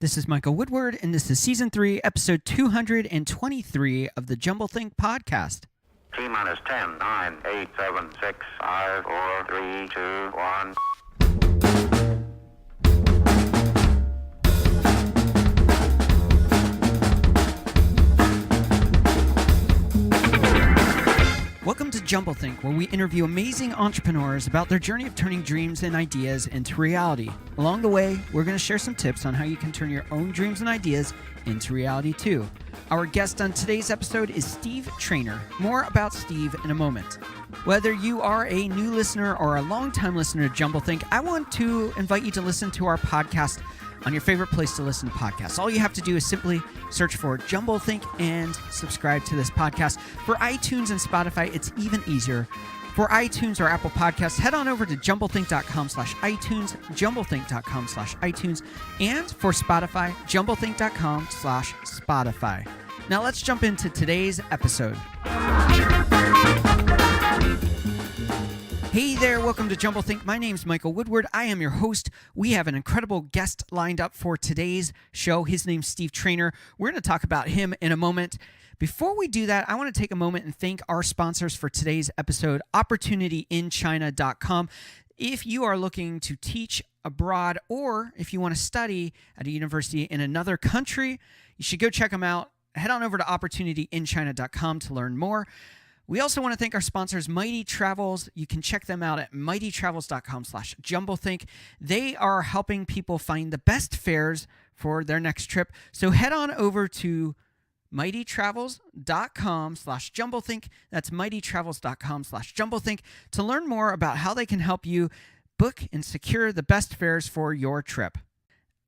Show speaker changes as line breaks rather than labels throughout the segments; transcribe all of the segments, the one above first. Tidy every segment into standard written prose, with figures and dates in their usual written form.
This is Michael Woodward, and this is Season 3, Episode 223 of the Jumblethink Podcast.
T-minus 10, 9, 8, 7, 6, 5, 4, 3, 2, 1.
Welcome to Jumblethink, where we interview amazing entrepreneurs about their journey of turning dreams and ideas into reality. Along the way, we're going to share some tips on how you can turn your own dreams and ideas into reality too. Our guest on today's episode is Steve Trayner. More about Steve in a moment. Whether you are a new listener or a longtime listener to Jumblethink, I want to invite you to listen to our podcast on your favorite place to listen to podcasts. All you have to do is simply search for Jumblethink and subscribe to this podcast. For iTunes and Spotify, it's even easier. For iTunes or Apple Podcasts, head on over to jumblethink.com/iTunes, jumblethink.com/iTunes, and for Spotify, jumblethink.com/Spotify. Now let's jump into today's episode. Hey there, welcome to Jumblethink. My name's Michael Woodward. I am your host. We have an incredible guest lined up for today's show. His name's Steve Trayner. We're going to talk about him in a moment. Before we do that, I want to take a moment and thank our sponsors for today's episode, OpportunityInChina.com. If you are looking to teach abroad or if you want to study at a university in another country, you should go check them out. Head on over to OpportunityInChina.com to learn more. We also want to thank our sponsors, Mighty Travels. You can check them out at mightytravels.com/jumblethink. They are helping people find the best fares for their next trip. So head on over to mightytravels.com/jumblethink. That's mightytravels.com/jumblethink to learn more about how they can help you book and secure the best fares for your trip.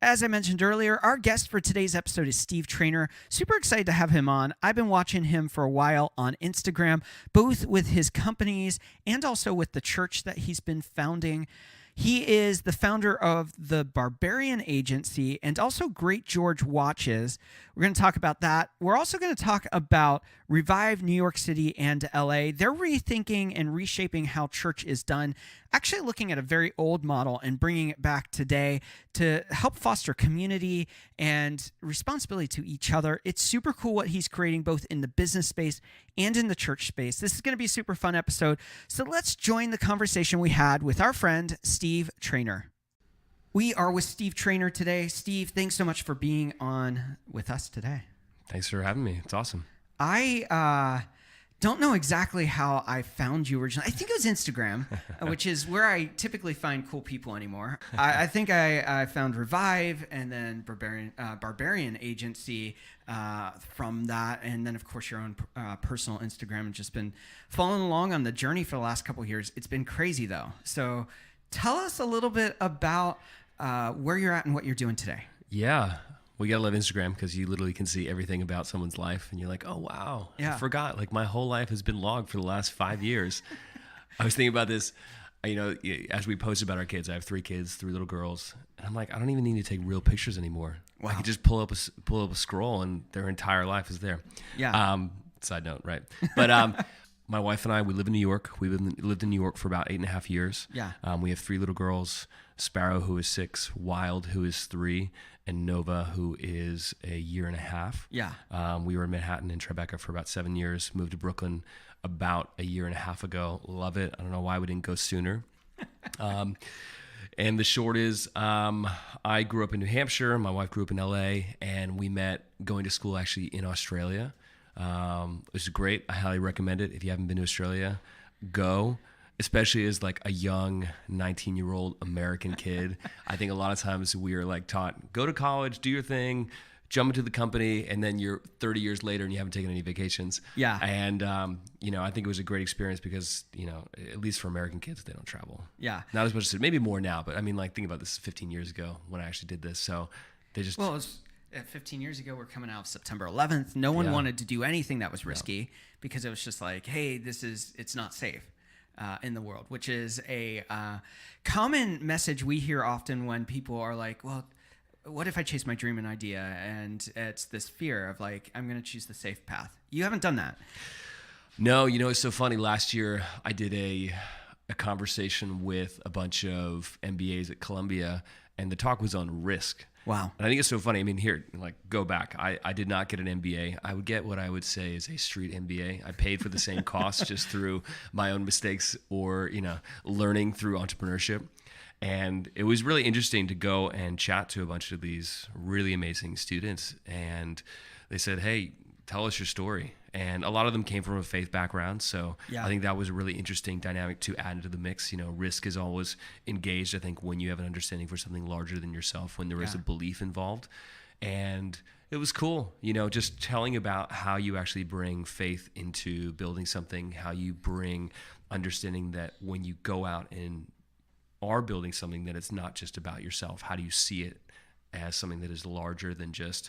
As I mentioned earlier, our guest for today's episode is Steve Trayner. Super excited to have him on. I've been watching him for a while on Instagram, both with his companies and also with the church that he's been founding. He is the founder of the Barbarian Agency and also Great George Watches. We're going to talk about that. We're also going to talk about Revive New York City and LA. They're rethinking and reshaping how church is done, actually looking at a very old model and bringing it back today to help foster community and responsibility to each other. It's super cool what he's creating both in the business space and in the church space. This is going to be a super fun episode. So let's join the conversation we had with our friend, Steve Trayner. We are with Steve Trayner today. Steve, thanks so much for being on with us today.
Thanks for having me. It's awesome.
I don't know exactly how I found you originally. I think it was Instagram, which is where I typically find cool people anymore. I think I found Revive and then Barbarian Agency from that. And then, of course, your own personal Instagram, and just been following along on the journey for the last couple of years. It's been crazy, though. So tell us a little bit about where you're at and what you're doing today.
Yeah. Well, you gotta love Instagram because you literally can see everything about someone's life, and you're like, oh, wow. Yeah. I forgot. Like, my whole life has been logged for the last 5 years. I was thinking about this, as we posted about our kids. I have 3 kids, 3 little girls. And I'm like, I don't even need to take real pictures anymore. Wow. I can just pull up a scroll, and their entire life is there.
Yeah.
Side note, right? But my wife and I, we live in New York. We lived in New York for about 8.5 years.
Yeah.
We have 3 little girls, Sparrow, who is 6, Wild, who is 3, and Nova, who is a 1.5 years.
Yeah.
We were in Manhattan and Tribeca for about 7 years, moved to Brooklyn about 1.5 years ago. Love it. I don't know why we didn't go sooner. And the short is, I grew up in New Hampshire. My wife grew up in LA, and we met going to school actually in Australia. It was great. I highly recommend it. If you haven't been to Australia, go. Especially as like a young 19-year-old American kid. I think a lot of times we are like taught, go to college, do your thing, jump into the company, and then you're 30 years later and you haven't taken any vacations.
Yeah.
And, I think it was a great experience because, at least for American kids, they don't travel.
Yeah.
Not as much as, maybe more now, but I mean, like, think about this 15 years ago when I actually did this. So they just...
Well, it was 15 years ago, we're coming out of September 11th. No one wanted to do anything that was risky because it was just like, hey, it's not safe. In the world, which is a common message we hear often when people are like, well, what if I chase my dream and idea? And it's this fear of like, I'm going to choose the safe path. You haven't done that.
No, it's so funny. Last year, I did a conversation with a bunch of MBAs at Columbia, and the talk was on risk.
Wow.
And I think it's so funny. I mean, here, like, go back. I did not get an MBA. I would get what I would say is a street MBA. I paid for the same cost just through my own mistakes or, learning through entrepreneurship. And it was really interesting to go and chat to a bunch of these really amazing students. And they said, hey, tell us your story. And a lot of them came from a faith background. So I think that was a really interesting dynamic to add into the mix. Risk is always engaged, I think, when you have an understanding for something larger than yourself, when there is a belief involved. And it was cool, just telling about how you actually bring faith into building something, how you bring understanding that when you go out and are building something, that it's not just about yourself. How do you see it as something that is larger than just,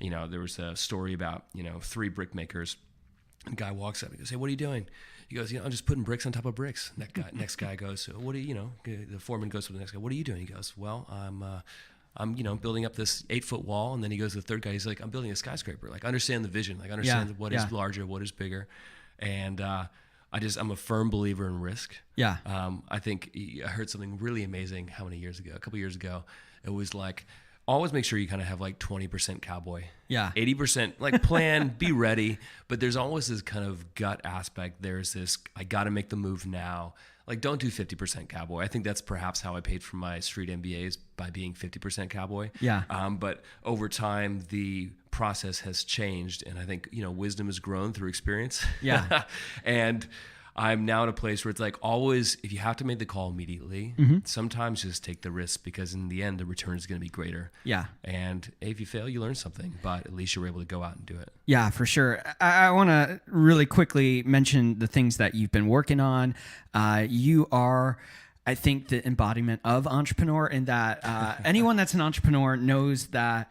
there was a story about, 3 brick makers. And the guy walks up and goes, hey, what are you doing? He goes, I'm just putting bricks on top of bricks. Next guy goes, what do you, the foreman goes to the next guy, what are you doing? He goes, well, I'm building up this 8-foot wall. And then he goes to the third guy, he's like, I'm building a skyscraper. Like, understand the vision, like understand what is larger, what is bigger. And, I'm a firm believer in risk. Yeah. I think I heard something really amazing. How many years ago? A couple years ago, it was like, always make sure you kind of have like 20% cowboy. Yeah. 80% like plan, be ready. But there's always this kind of gut aspect. There's this, I got to make the move now. Like, don't do 50% cowboy. I think that's perhaps how I paid for my street MBAs, by being 50% cowboy. Yeah. But over time, the process has changed. And I think, wisdom has grown through experience. Yeah. And I'm now in a place where it's like, always, if you have to make the call immediately, sometimes just take the risk, because in the end, the return is going to be greater. Yeah. And if you fail, you learn something, but at least you're able to go out and do it.
Yeah, for sure. I want to really quickly mention the things that you've been working on. You are, I think, the embodiment of entrepreneur, in that anyone that's an entrepreneur knows that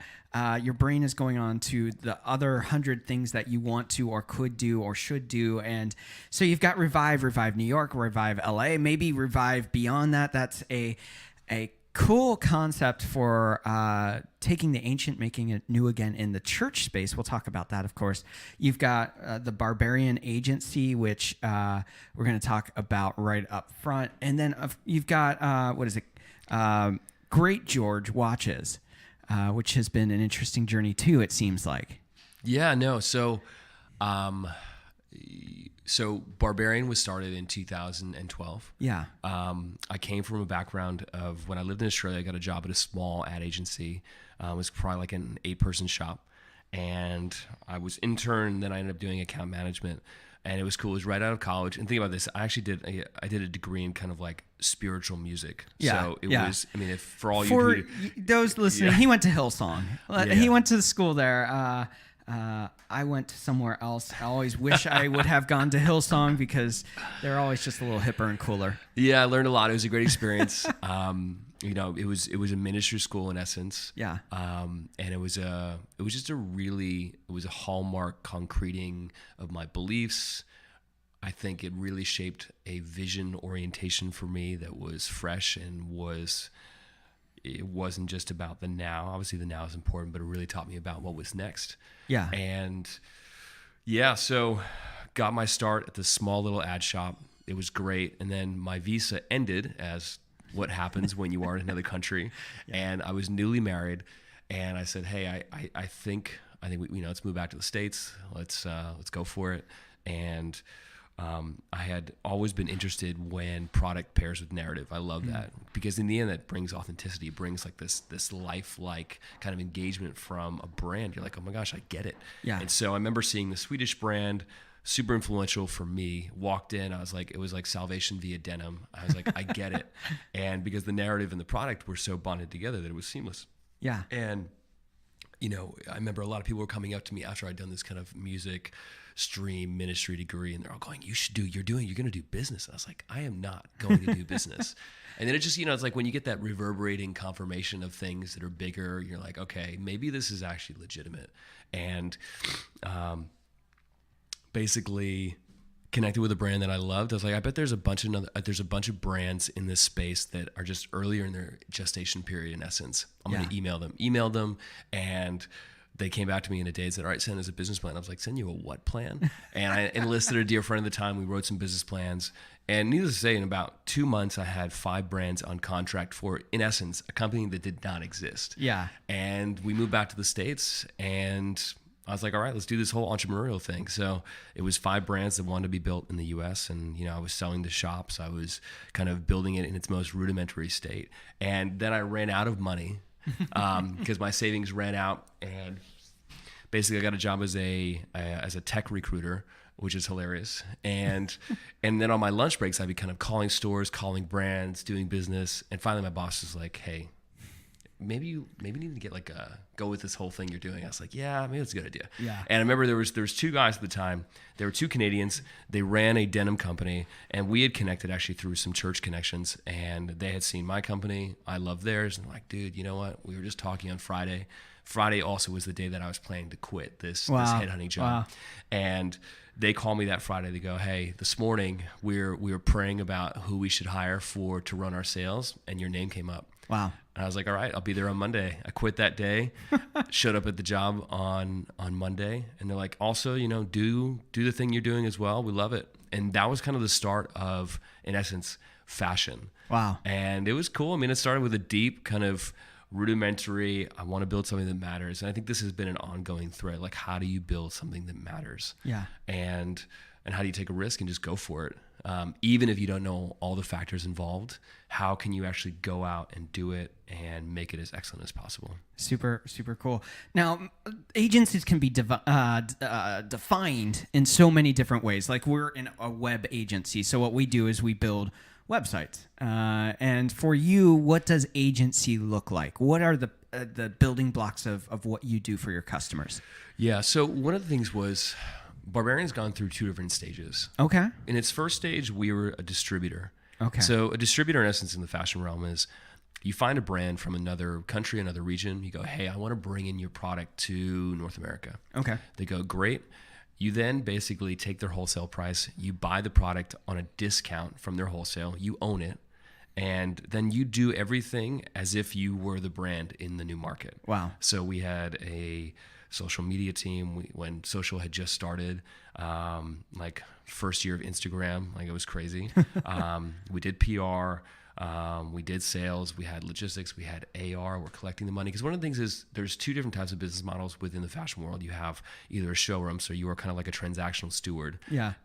your brain is going on to the other 100 things that you want to or could do or should do. And so you've got Revive New York, Revive LA, maybe Revive beyond that. That's a cool concept for taking the ancient, making it new again in the church space. We'll talk about that, of course. You've got the Barbarian Agency, which we're going to talk about right up front. And then you've got, Great George Watches, which has been an interesting journey too, it seems like.
Yeah, no. So Barbarian was started in 2012. Yeah. I came from a background of, when I lived in Australia, I got a job at a small ad agency. It was probably like an 8-person shop. And I was intern, then I ended up doing account management. And it was cool. It was right out of college. And think about this. I actually did a degree in kind of like spiritual music. Yeah. So it was, I mean, if for all you
those listening, he went to Hillsong. He went to the school there. I went to somewhere else. I always wish I would have gone to Hillsong, because they're always just a little hipper and cooler.
Yeah, I learned a lot. It was a great experience. It was a ministry school in essence. Yeah. And it was a hallmark concreting of my beliefs. I think it really shaped a vision orientation for me that was fresh, and it wasn't just about the now. Obviously the now is important, but it really taught me about what was next. Yeah. And so got my start at this small little ad shop. It was great. And then my visa ended, as what happens when you are in another country. Yeah. And I was newly married, and I said, hey, I think we, let's move back to the States. Let's go for it. And I had always been interested when product pairs with narrative. I love that, because in the end, that brings authenticity. It brings like this lifelike kind of engagement from a brand. You're like, oh my gosh, I get it. Yeah. And so I remember seeing the Swedish brand, super influential for me. Walked in, I was like, it was like salvation via denim. I was like, I get it. And because the narrative and the product were so bonded together that it was seamless. Yeah. And I remember a lot of people were coming up to me after I'd done this kind of music stream ministry degree, and they're all going, you're going to do business. And I was like, I am not going to do business. And then it just, it's like when you get that reverberating confirmation of things that are bigger, you're like, okay, maybe this is actually legitimate. And basically connected with a brand that I loved. I was like, I bet there's a bunch of brands in this space that are just earlier in their gestation period, in essence. I'm going to email them, and they came back to me in a day and said, all right, send us a business plan. I was like, send you a what plan? And I enlisted a dear friend at the time. We wrote some business plans, And needless to say, in about 2 months, I had 5 brands on contract for, in essence, a company that did not exist.
Yeah.
And we moved back to the States, and I was like, all right, let's do this whole entrepreneurial thing. So it was 5 brands that wanted to be built in the US. And, I was selling to shops. I was kind of building it in its most rudimentary state. And then I ran out of money because my savings ran out. And basically I got a job as a tech recruiter, which is hilarious. And then on my lunch breaks, I'd be kind of calling stores, calling brands, doing business. And finally my boss was like, hey, maybe you need to get go with this whole thing you're doing. I was like, yeah, maybe that's a good idea.
Yeah.
And I remember there was 2 guys at the time. There were 2 Canadians. They ran a denim company, and we had connected actually through some church connections. And they had seen my company. I loved theirs. And I'm like, dude, you know what? We were just talking on Friday. Friday also was the day that I was planning to quit this headhunting job.
Wow.
And they called me that Friday. They go, hey, this morning we were praying about who we should hire to run our sales, and your name came up.
Wow.
And I was like, all right, I'll be there on Monday. I quit that day, showed up at the job on Monday. And they're like, also, do the thing you're doing as well. We love it. And that was kind of the start of, in essence, fashion.
Wow.
And it was cool. I mean, it started with a deep kind of rudimentary, I want to build something that matters. And I think this has been an ongoing thread. Like, how do you build something that matters?
Yeah.
And how do you take a risk and just go for it? Even if you don't know all the factors involved, how can you actually go out and do it and make it as excellent as possible?
Super, super cool. Now, agencies can be defined in so many different ways. Like, we're in a web agency. So what we do is we build websites. And for you, what does agency look like? What are the building blocks of what you do for your customers?
Yeah. So one of the things was Barbarian's gone through 2 different stages.
Okay.
In its first stage, we were a distributor.
Okay.
So a distributor, in essence, in the fashion realm is you find a brand from another country, another region. You go, hey, I want to bring in your product to North America.
Okay.
They go, great. You then basically take their wholesale price. You buy the product on a discount from their wholesale. You own it. And then you do everything as if you were the brand in the new market. Wow. So we had a social media team when social had just started, like first year of Instagram, like it was crazy. We did PR, we did sales, we had logistics, we had AR, we're collecting the money. Because one of the things is there's 2 different types of business models within the fashion world. You have either a showroom, so you are kind of like a transactional steward,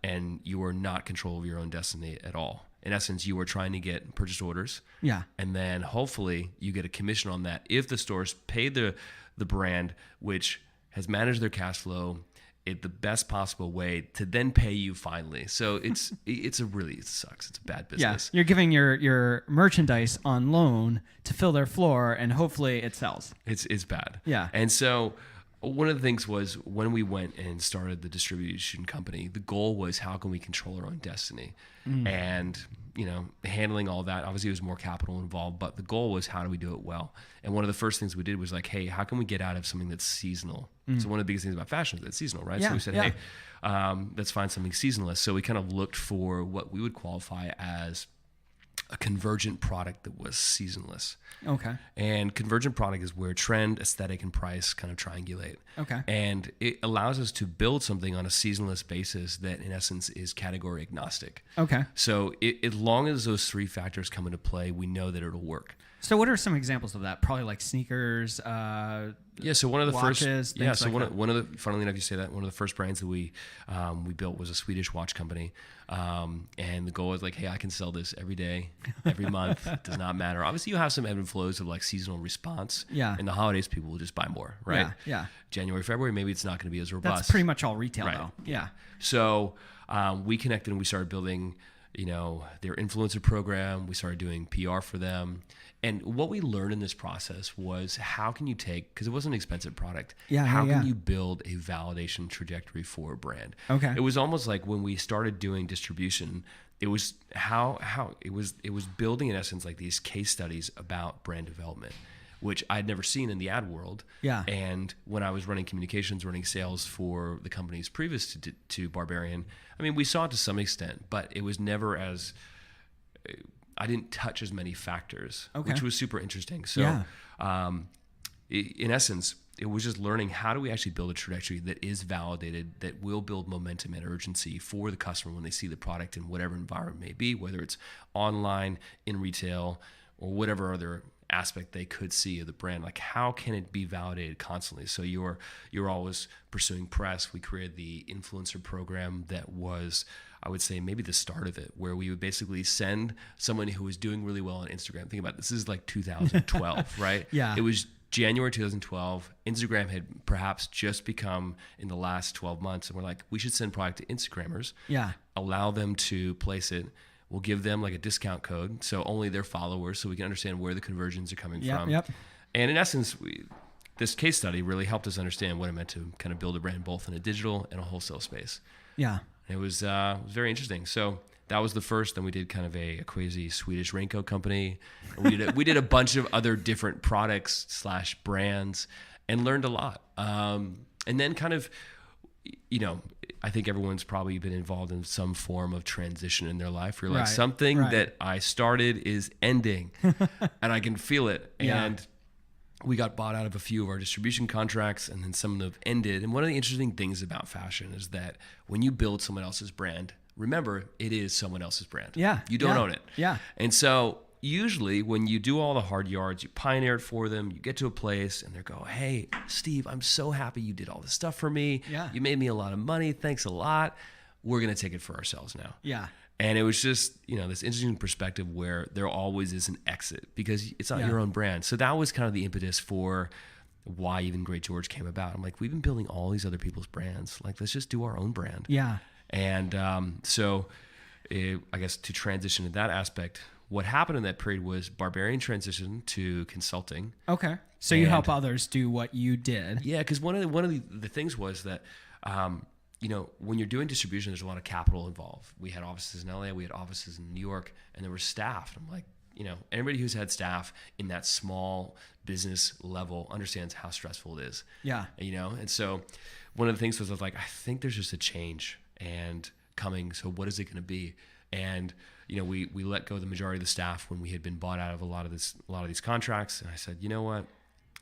and you are not control of your own destiny at all. In essence, you are trying to get purchase orders, and then hopefully you get a commission on that if the stores pay the brand, which has managed their cash flow in the best possible way to then pay you finally. So it sucks. It's a bad business.
Yeah, you're giving your merchandise on loan to fill their floor, and hopefully it sells.
It's bad.
Yeah.
And so one of the things was when we went and started the distribution company, the goal was how can we control our own destiny? And, handling all that, obviously there was more capital involved, but the goal was how do we do it well? And one of the first things we did was like, hey, how can we get out of something that's seasonal? So one of the biggest things about fashion is that it's seasonal, right?
Yeah,
so we said, hey, let's find something seasonless. So we kind of looked for what we would qualify as a convergent product that was seasonless.
Okay.
And convergent product is where trend, aesthetic, and price kind of triangulate.
Okay.
And it allows us to build something on a seasonless basis that in essence is category agnostic.
Okay.
So as long as those 3 factors come into play, we know that it'll work.
So what are some examples of that? Probably like sneakers,
So one of the
watches,
first, one of the, funnily enough, you say that, one of the first brands that we built was a Swedish watch company, and the goal was like, hey, I can sell this every day, every month, does not matter. Obviously, you have some ebb and flows of like seasonal response.
Yeah.
In the holidays, people will just buy more, right?
Yeah.
January, February, maybe it's not going to be as robust.
That's pretty much all retail,
Right.
though. Yeah.
So we connected and we started building, their influencer program. We started doing PR for them. And what we learned in this process was how can you take, because it wasn't an expensive product, how can you build a validation trajectory for a brand?
Okay.
It was almost like when we started doing distribution, it was how it was building in essence like these case studies about brand development, which I'd never seen in the ad world.
Yeah.
And when I was running communications, running sales for the companies previous to Barbarian, I mean, we saw it to some extent, but it was never as, I didn't touch as many factors, which was super interesting. So in essence, it was just learning, how do we actually build a trajectory that is validated, that will build momentum and urgency for the customer when they see the product in whatever environment it may be, whether it's online, in retail, or whatever other aspect they could see of the brand. Like, how can it be validated constantly? So you're always pursuing press. We created the influencer program that was, I would say, maybe the start of it, where we would basically send someone who was doing really well on Instagram. Think about it, this is like 2012, right?
Yeah.
It was January 2012. Instagram had perhaps just become in the last 12 months, and we're like, we should send product to Instagrammers.
Yeah.
Allow them to place it. We'll give them like a discount code, so only their followers, so we can understand where the conversions are coming from.
Yep.
And in essence, this case study really helped us understand what it meant to kind of build a brand both in a digital and a wholesale space.
Yeah.
And it was very interesting. So that was the first. Then we did kind of a crazy Swedish raincoat company. We did a bunch of other different products / brands, and learned a lot. And then kind of, I think everyone's probably been involved in some form of transition in their life. You're like, something that I started is ending and I can feel it. And we got bought out of a few of our distribution contracts, and then some of them have ended. And one of the interesting things about fashion is that when you build someone else's brand, remember, it is someone else's brand.
Yeah.
You don't own it.
Yeah.
And so usually when you do all the hard yards, you pioneer it for them, you get to a place and they go, hey, Steve, I'm so happy you did all this stuff for me.
Yeah.
You made me a lot of money. Thanks a lot. We're going to take it for ourselves now.
Yeah.
And it was just, this interesting perspective where there always is an exit because it's not your own brand. So that was kind of the impetus for why even Great George came about. I'm like, we've been building all these other people's brands. Like, let's just do our own brand.
Yeah.
And I guess to transition to that aspect, what happened in that period was Barbarian transitioned to consulting.
Okay. So you help others do what you did.
Yeah, because one of the things was that, when you're doing distribution, there's a lot of capital involved. We had offices in LA, we had offices in New York, and there were staff. I'm like, anybody who's had staff in that small business level understands how stressful it is.
Yeah.
And so one of the things was I was like, I think there's just a change and coming. So what is it going to be? And we let go of the majority of the staff when we had been bought out of a lot of these contracts. And I said, you know what?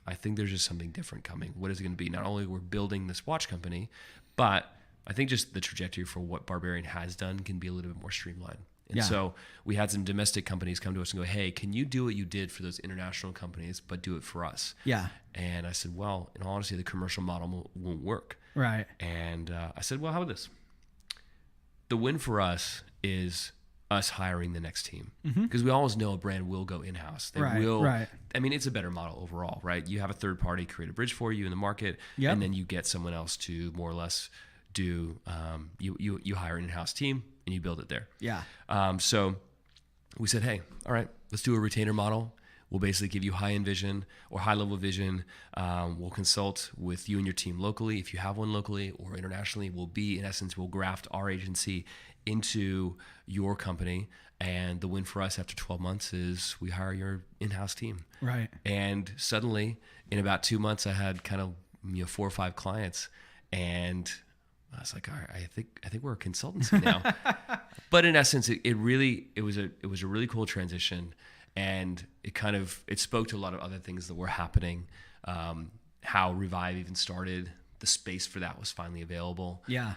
I think there's just something different coming. What is it going to be? Not only we're building this watch company, but I think just the trajectory for what Barbarian has done can be a little bit more streamlined. And so we had some domestic companies come to us and go, hey, can you do what you did for those international companies, but do it for us?
Yeah.
And I said, well, in all honesty, the commercial model won't work.
Right.
And I said, well, how about this? The win for us is us hiring the next team, because we always know a brand will go in-house. They will. Right. I mean, it's a better model overall, right? You have a third party create a bridge for you in the market, and then you get someone else to more or less do. You hire an in-house team and you build it there.
Yeah.
So we said, hey, all right, let's do a retainer model. We'll basically give you high-end vision or high-level vision. We'll consult with you and your team locally, if you have one locally, or internationally. We'll graft our agency into your company. And the win for us after 12 months is we hire your in-house team.
Right.
And suddenly, in about 2 months, I had kind of 4 or 5 clients, and I was like, all right, I think we're a consultancy now. But in essence, it was a really cool transition. And it spoke to a lot of other things that were happening. How Revive even started, the space for that was finally available. Yeah.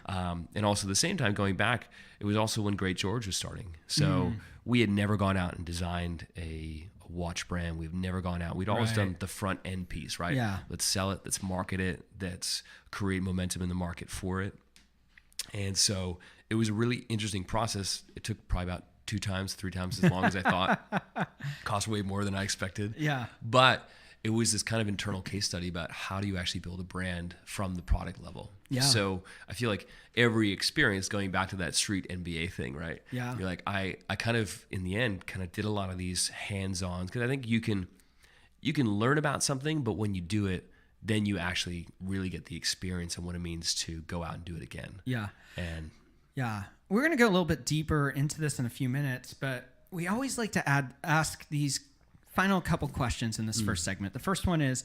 And also at the same time, going back, it was also when Great George was starting. So we had never gone out and designed a watch brand. We've never gone out. We'd always done the front end piece, right? Yeah. Let's sell it. Let's market it. Let's create momentum in the market for it. And so it was a really interesting process. It took probably about 3 times as long as I thought. Cost way more than I expected. Yeah. But it was this kind of internal case study about how do you actually build a brand from the product level. Yeah. So I feel like every experience, going back to that street MBA thing, right? Yeah. You're like, I kind of, in the end, kind of did a lot of these hands-on, because I think you can learn about something, but when you do it, then you actually really get the experience and what it means to go out and do it again. Yeah. And yeah. We're going to go a little bit deeper into this in a few minutes, but we always like to ask these final couple questions in this first segment. The first one is,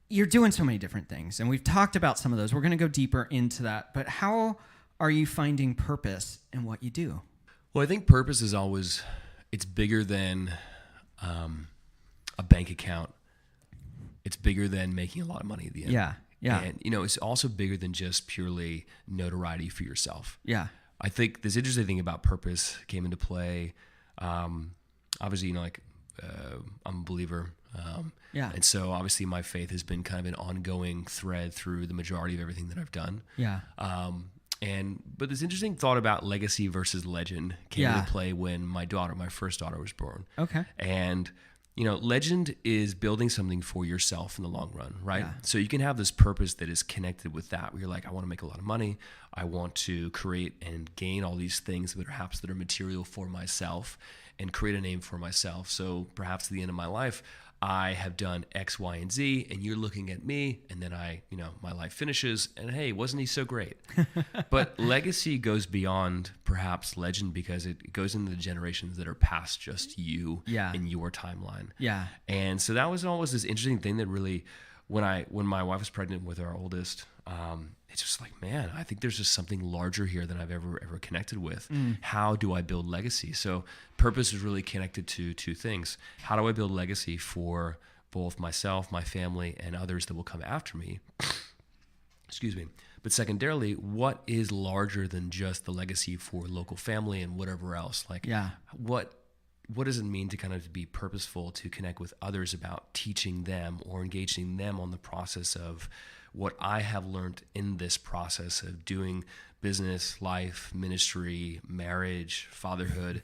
you're doing so many different things, and we've talked about some of those. We're going to go deeper into that, but how are you finding purpose in what you do? Well, I think purpose is always, it's bigger than a bank account. it's bigger than making a lot of money at the end.
Yeah. Yeah.
And, it's also bigger than just purely notoriety for yourself.
Yeah.
I think this interesting thing about purpose came into play. Obviously, I'm a believer.
Yeah.
And so obviously my faith has been kind of an ongoing thread through the majority of everything that I've done.
Yeah.
But this interesting thought about legacy versus legend came into play when my first daughter was born.
Okay.
And, legend is building something for yourself in the long run, right?
Yeah.
So you can have this purpose that is connected with that, where you're like, I want to make a lot of money. I want to create and gain all these things that are material for myself and create a name for myself. So perhaps at the end of my life, I have done X, Y, and Z, and you're looking at me, and then my life finishes, and hey, wasn't he so great? But legacy goes beyond perhaps legend, because it goes into the generations that are past just you in your timeline.
Yeah.
And so that was always this interesting thing that really, when my wife was pregnant with our oldest, it's just like, man, I think there's just something larger here than I've ever connected with. How do I build legacy? So purpose is really connected to two things. How do I build legacy for both myself, my family, and others that will come after me? Excuse me. But secondarily, what is larger than just the legacy for local family and whatever else? Like, what does it mean to kind of be purposeful, to connect with others about teaching them or engaging them on the process of what I have learned in this process of doing business, life, ministry, marriage, fatherhood,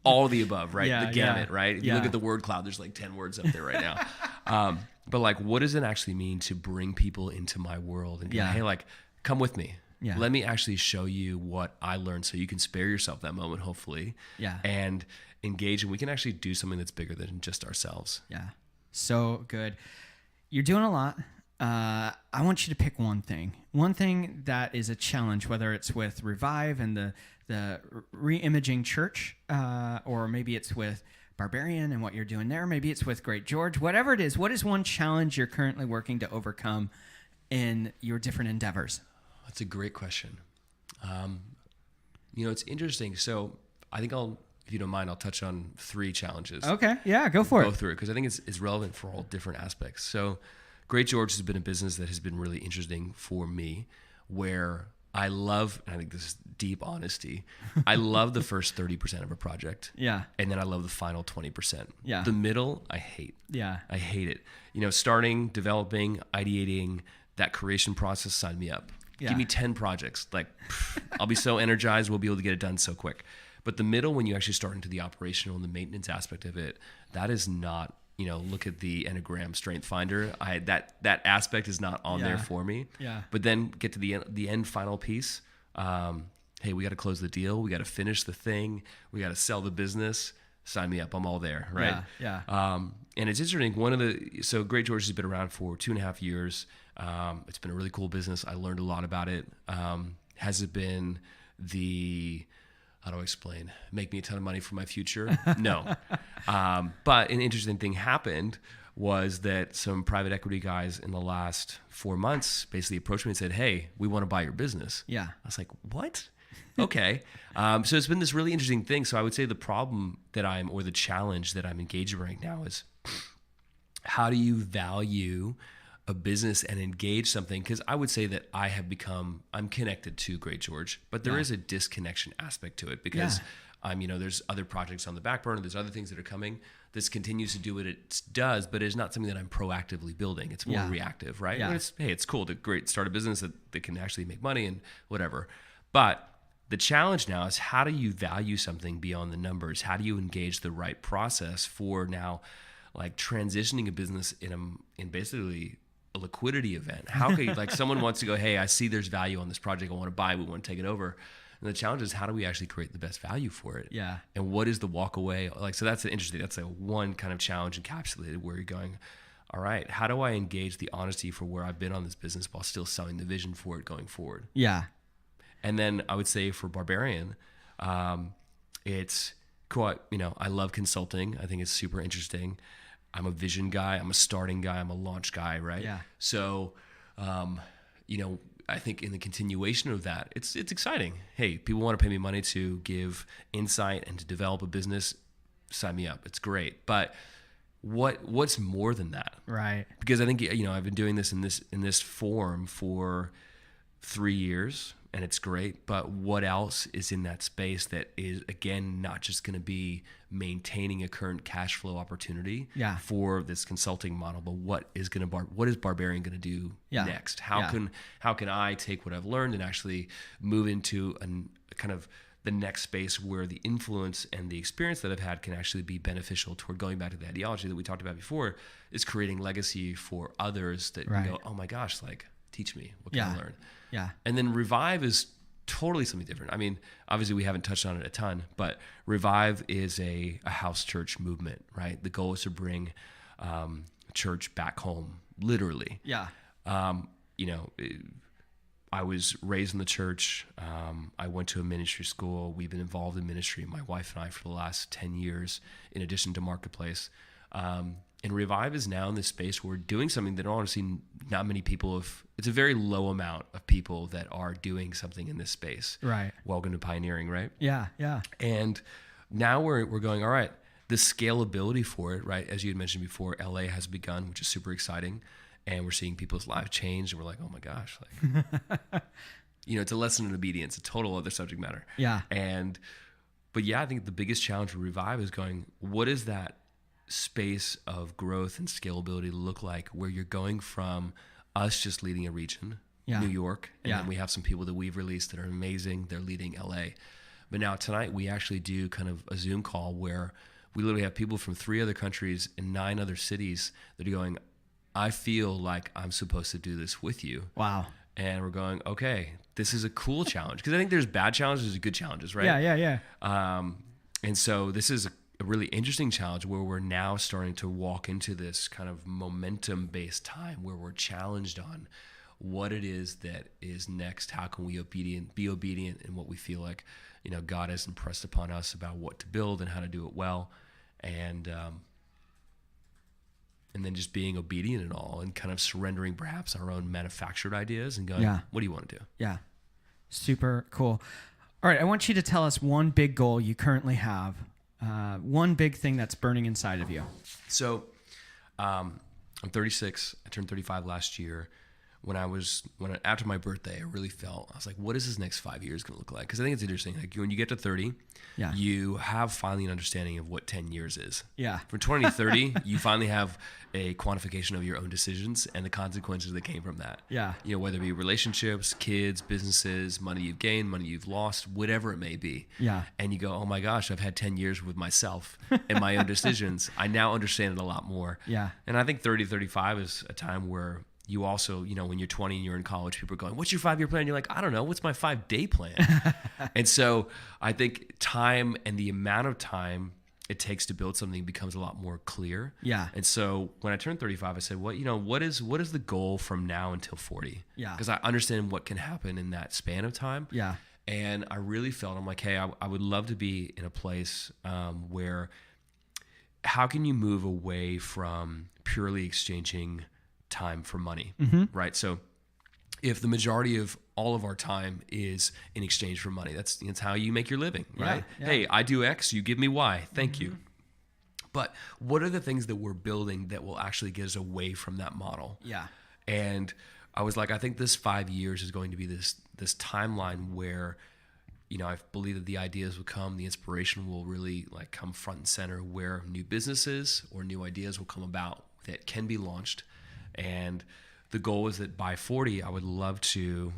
all of the above, right? The gamut, right? If you look at the word cloud, there's like 10 words up there right now. But like, what does it actually mean to bring people into my world and be like, hey, like, come with me. Yeah. Let me actually show you what I learned, so you can spare yourself that moment, hopefully. Yeah. And engage, and we can actually do something that's bigger than just ourselves.
Yeah. So good. You're doing a lot. I want you to pick one thing that is a challenge, whether it's with Revive and the re-imaging church, or maybe it's with Barbarian and what you're doing there. Maybe it's with Great George, whatever it is. What is one challenge you're currently working to overcome in your different endeavors?
That's a great question. It's interesting. So I think if you don't mind, I'll touch on 3 challenges.
Okay. Yeah, go for it.
Go through it, because I think it's relevant for all different aspects. So Great George has been a business that has been really interesting for me, where I love, and I think this is deep honesty, I love the first 30% of a project. Yeah. And then I love the final 20%. Yeah. The middle, I hate. Yeah. I hate it. Starting, developing, ideating, that creation process, sign me up. Yeah. Give me 10 projects. Like, I'll be so energized, we'll be able to get it done so quick. But the middle, when you actually start into the operational and the maintenance aspect of it, that is not, look at the Enneagram Strength Finder. That aspect is not on there for me. Yeah. But then get to the end final piece. Hey, we got to close the deal. We got to finish the thing. We got to sell the business. Sign me up. I'm all there. Right. Yeah. And it's interesting. So Great George has been around for 2.5 years. It's been a really cool business. I learned a lot about it. Has it been how do I explain? Make me a ton of money for my future? No. But an interesting thing happened was that some private equity guys in the last 4 months basically approached me and said, hey, we want to buy your business. Yeah. I was like, what? Okay. So it's been this really interesting thing. So I would say the challenge that I'm engaged in right now is, how do you value a business and engage something? Because I would say that I'm connected to Great George, but there is a disconnection aspect to it, because there's other projects on the back burner. There's other things that are coming. This continues to do what it does, but it's not something that I'm proactively building. It's more reactive, right? Yeah. It's cool to start a business that can actually make money and whatever. But the challenge now is, how do you value something beyond the numbers? How do you engage the right process for now, like transitioning a business in basically a liquidity event? How could someone wants to go, hey, I see there's value on this project. I want to buy. We want to take it over. And the challenge is, how do we actually create the best value for it? Yeah. And what is the walk away? So that's interesting. That's one kind of challenge encapsulated, where you're going, all right, how do I engage the honesty for where I've been on this business while still selling the vision for it going forward? Yeah. And then I would say for Barbarian, it's cool. I love consulting. I think it's super interesting. I'm a vision guy. I'm a starting guy. I'm a launch guy, right? Yeah. So, I think in the continuation of that, it's exciting. Hey, people want to pay me money to give insight and to develop a business. Sign me up. It's great. But what's more than that?
Right.
Because I think, I've been doing this in this form for 3 years, and it's great. But what else is in that space that is, again, not just going to be maintaining a current cash flow opportunity for this consulting model, but what is Barbarian going to do next? How can I take what I've learned and actually move into a kind of the next space where the influence and the experience that I've had can actually be beneficial toward going back to the ideology that we talked about before, is creating legacy for others that can go, oh my gosh, like, teach me, what can I learn?
Yeah.
And then Revive is totally something different. I mean, obviously we haven't touched on it a ton, but Revive is a house church movement, right? The goal is to bring church back home, literally.
Yeah.
I was raised in the church. I went to a ministry school. We've been involved in ministry, my wife and I, for the last 10 years, in addition to Marketplace. And Revive is now in this space where we're doing something that honestly not many people have. It's a very low amount of people that are doing something in this space.
Right.
Welcome to pioneering, right?
Yeah, yeah.
And now we're going, all right, the scalability for it, right? As you had mentioned before, LA has begun, which is super exciting. And we're seeing people's lives change, and we're like, oh my gosh, like, it's a lesson in obedience, a total other subject matter.
Yeah.
But I think the biggest challenge for Revive is going, what does that space of growth and scalability look like, where you're going from us just leading a region, New York, and then we have some people that we've released that are amazing, they're leading LA. But now tonight we actually do kind of a Zoom call where we literally have people from 3 other countries and 9 other cities that are going, I feel like I'm supposed to do this with you.
Wow.
And we're going, okay, this is a cool challenge. Because I think there's bad challenges and good challenges, right?
Yeah.
And so this is a really interesting challenge where we're now starting to walk into this kind of momentum-based time where we're challenged on what it is that is next. How can we be obedient in what we feel like, God has impressed upon us about what to build and how to do it well. And then just being obedient in all and kind of surrendering perhaps our own manufactured ideas and going, what do you want to do? Yeah.
Super cool. All right. I want you to tell us one big goal you currently have. One big thing that's burning inside of you.
So I'm 36. I turned 35 last year. After my birthday, I really felt, I was like, what is this next 5 years going to look like? Because I think it's interesting. Like when you get to 30, you have finally an understanding of what 10 years is.
Yeah.
From 20 to 30, you finally have a quantification of your own decisions and the consequences that came from that.
Yeah.
Whether it be relationships, kids, businesses, money you've gained, money you've lost, whatever it may be.
Yeah.
And you go, oh my gosh, I've had 10 years with myself and my own decisions. I now understand it a lot more.
Yeah.
And I think 30 to 35 is a time where you also, when you're 20 and you're in college, people are going, what's your 5-year plan? You're like, I don't know. What's my 5-day plan? And so I think time and the amount of time it takes to build something becomes a lot more clear.
Yeah.
And so when I turned 35, I said, what is the goal from now until 40?
Yeah.
Because I understand what can happen in that span of time.
Yeah.
And I really felt, I'm like, hey, I would love to be in a place where how can you move away from purely exchanging time for money, right? So if the majority of all of our time is in exchange for money, that's how you make your living, right?
Yeah.
Hey, I do X, you give me Y, thank you. But what are the things that we're building that will actually get us away from that model?
Yeah.
And I was like, I think this 5 years is going to be this timeline where, I believe that the ideas will come, the inspiration will really like come front and center, where new businesses or new ideas will come about that can be launched. And the goal is that by 40, I would love to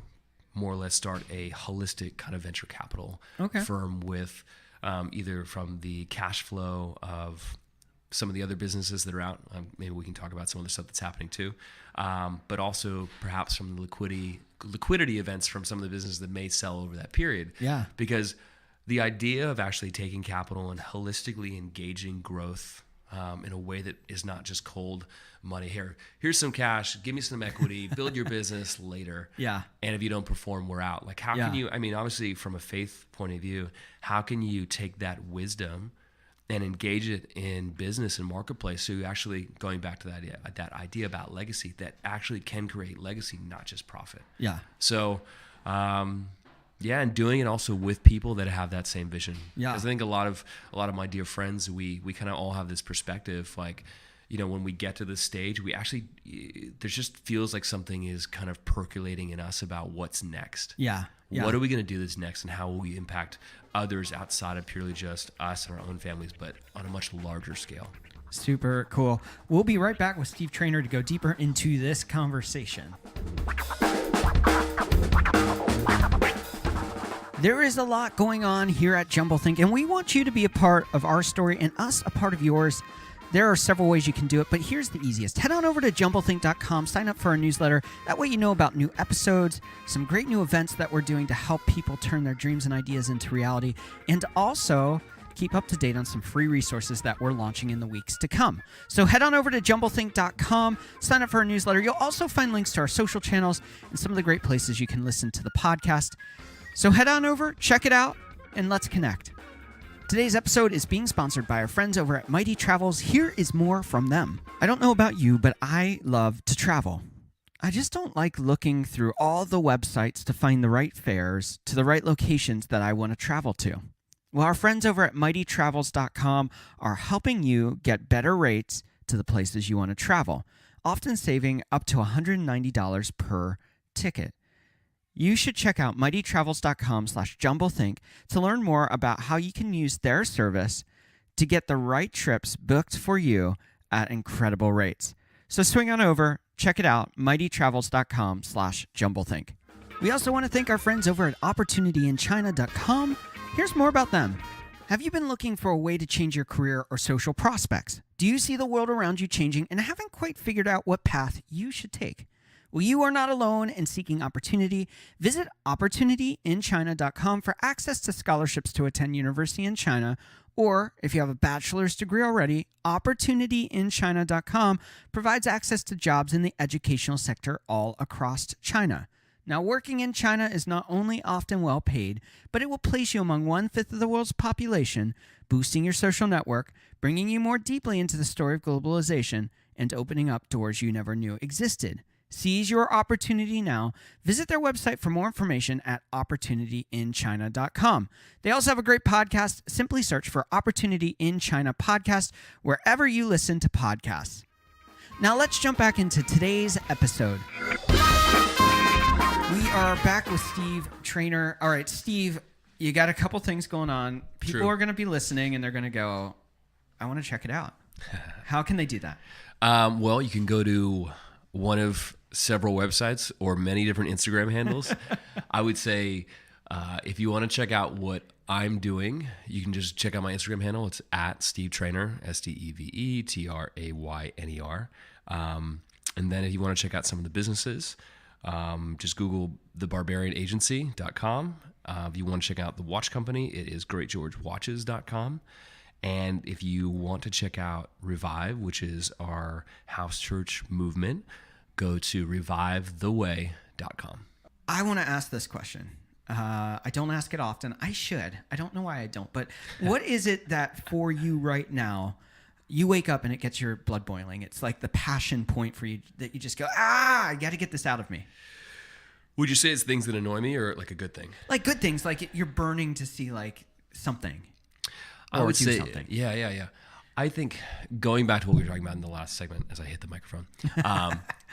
more or less start a holistic kind of venture capital firm with either from the cash flow of some of the other businesses that are out. Maybe we can talk about some of the stuff that's happening too. But also perhaps from the liquidity events from some of the businesses that may sell over that period.
Yeah.
Because the idea of actually taking capital and holistically engaging growth in a way that is not just cold money. Here's some cash, give me some equity, build your business later.
Yeah.
And if you don't perform, we're out. Like how can you, obviously from a faith point of view, how can you take that wisdom and engage it in business and marketplace? So you actually, going back to that idea about legacy, that actually can create legacy, not just profit.
Yeah.
So, and doing it also with people that have that same vision.
Yeah.
Because I think a lot of my dear friends, we kind of all have this perspective, like, when we get to this stage, there just feels like something is kind of percolating in us about what's next.
Yeah.
What are we going to do this next, and how will we impact others outside of purely just us and our own families, but on a much larger scale?
Super cool. We'll be right back with Steve Trayner to go deeper into this conversation. There is a lot going on here at Jumblethink, and we want you to be a part of our story and us a part of yours. There are several ways you can do it, but here's the easiest. Head on over to jumblethink.com, sign up for our newsletter. That way you know about new episodes, some great new events that we're doing to help people turn their dreams and ideas into reality, and also keep up to date on some free resources that we're launching in the weeks to come. So head on over to jumblethink.com, sign up for our newsletter. You'll also find links to our social channels and some of the great places you can listen to the podcast. So head on over, check it out, and let's connect. Today's episode is being sponsored by our friends over at Mighty Travels. Here is more from them. I don't know about you, but I love to travel. I just don't like looking through all the websites to find the right fares to the right locations that I want to travel to. Well, our friends over at mightytravels.com are helping you get better rates to the places you want to travel, often saving up to $190 per ticket. You should check out mightytravels.com/jumblethink to learn more about how you can use their service to get the right trips booked for you at incredible rates. So swing on over, check it out, mightytravels.com/jumblethink. We also want to thank our friends over at opportunityinchina.com. Here's more about them. Have you been looking for a way to change your career or social prospects? Do you see the world around you changing and haven't quite figured out what path you should take? Well, you are not alone in seeking opportunity. Visit opportunityinchina.com for access to scholarships to attend university in China, or if you have a bachelor's degree already, opportunityinchina.com provides access to jobs in the educational sector all across China. Now, working in China is not only often well paid, but it will place you among 1/5 of the world's population, boosting your social network, bringing you more deeply into the story of globalization, and opening up doors you never knew existed. Seize your opportunity now. Visit their website for more information at opportunityinchina.com. They also have a great podcast. Simply search for Opportunity in China Podcast wherever you listen to podcasts. Now let's jump back into today's episode. We are back with Steve Trayner. All right, Steve, you got a couple things going on. People are going to be listening and they're going to go, I want to check it out. How can they do that?
Well, you can go to one of several websites or many different Instagram handles. I would say if you want to check out what I'm doing, you can just check out my Instagram handle. It's at Steve Trayner, SteveTrayner. And then if you want to check out some of the businesses, just Google the Barbarian Agency.com. If you want to check out the watch company, it is GreatGeorgeWatches.com. And if you want to check out Revive, which is our house church movement, go to revivetheway.com.
I want to ask this question. I don't ask it often. I should. I don't know why I don't. But what is it that for you right now, you wake up and it gets your blood boiling? It's like the passion point for you that you just go, I got to get this out of me.
Would you say it's things that annoy me or like a good thing?
Like good things, like you're burning to see like something.
I would say,
something.
Yeah. I think going back to what we were talking about in the last segment, as I hit the microphone,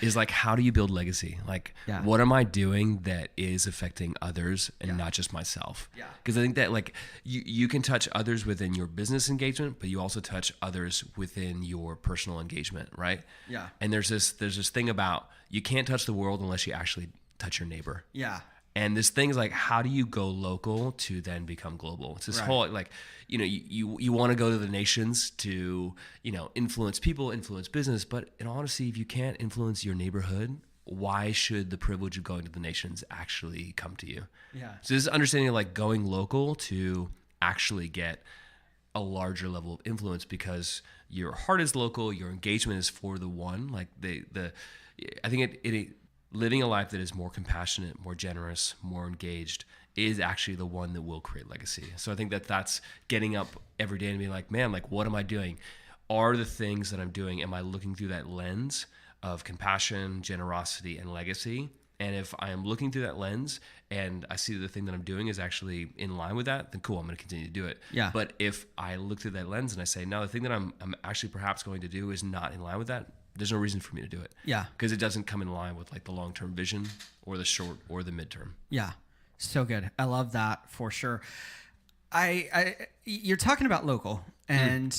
is like, how do you build legacy? Like, what am I doing that is affecting others and not just myself? Yeah. Because I think that like you can touch others within your business engagement, but you also touch others within your personal engagement, right? Yeah. And there's this thing about you can't touch the world unless you actually touch your neighbor. Yeah. And this thing is like, how do you go local to then become global? It's this whole like, you want to go to the nations to, influence people, influence business. But in all honesty, if you can't influence your neighborhood, why should the privilege of going to the nations actually come to you? Yeah. So this understanding of like going local to actually get a larger level of influence because your heart is local, your engagement is for the one. Like I think it living a life that is more compassionate, more generous, more engaged is actually the one that will create legacy. So I think that's getting up every day and being like, man, like, what am I doing? Are the things that I'm doing, am I looking through that lens of compassion, generosity, and legacy? And if I am looking through that lens and I see that the thing that I'm doing is actually in line with that, then cool, I'm going to continue to do it.
Yeah.
But if I look through that lens and I say, no, the thing that I'm actually perhaps going to do is not in line with that, there's no reason for me to do it.
Yeah.
Because it doesn't come in line with like the long-term vision or the short or the midterm.
Yeah. So good. I love that for sure. You're talking about local, and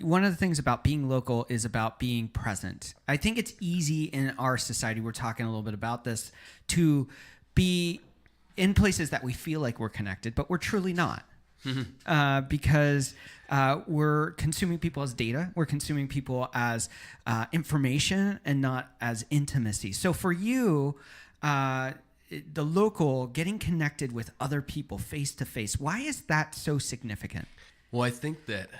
one of the things about being local is about being present. I think it's easy in our society, we're talking a little bit about this, to be in places that we feel like we're connected, but we're truly not. Because we're consuming people as data, we're consuming people as information and not as intimacy. So for you, the local, getting connected with other people face to face, why is that so significant?
Well, I think that,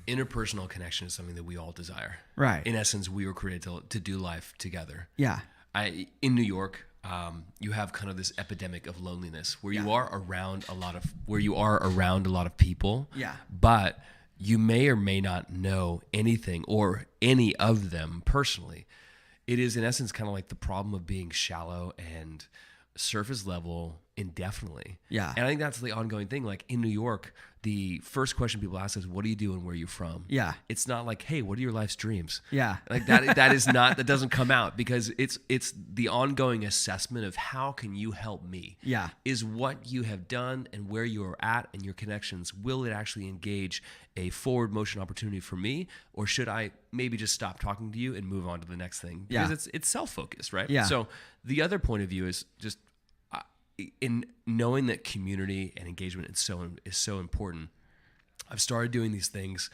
interpersonal connection is something that we all desire.
Right.
In essence, we were created to do life together.
Yeah.
In New York, you have kind of this epidemic of loneliness where you are around a lot of people.
Yeah.
But you may or may not know anything or any of them personally. It is in essence kind of like the problem of being shallow and surface level indefinitely.
Yeah.
And I think that's the ongoing thing. Like in New York, the first question people ask is, what do you do and where are you from?
Yeah.
It's not like, hey, what are your life's dreams?
Yeah.
Like that doesn't come out, because it's the ongoing assessment of how can you help me?
Yeah.
Is what you have done and where you are at and your connections, will it actually engage a forward motion opportunity for me? Or should I maybe just stop talking to you and move on to the next thing? Because it's self-focused, right?
Yeah.
So the other point of view is just in knowing that community and engagement is so important. I've started doing these things.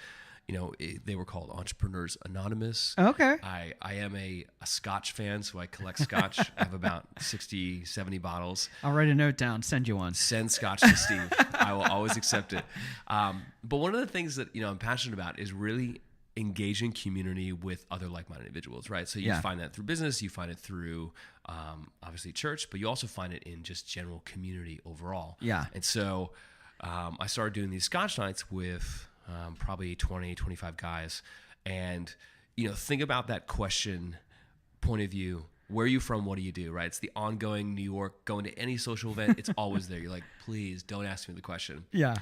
They were called Entrepreneurs Anonymous.
Okay.
I am a Scotch fan, so I collect Scotch. I have about 60, 70 bottles.
I'll write a note down, send you one.
Send Scotch to Steve. I will always accept it. But one of the things that I'm passionate about is really engaging community with other like-minded individuals, right? So you find that through business, you find it through obviously church, but you also find it in just general community overall.
Yeah.
And so I started doing these Scotch nights with probably 20, 25 guys. And, think about that question point of view. Where are you from? What do you do? Right? It's the ongoing New York, going to any social event. It's always there. You're like, please don't ask me the question.
Yeah.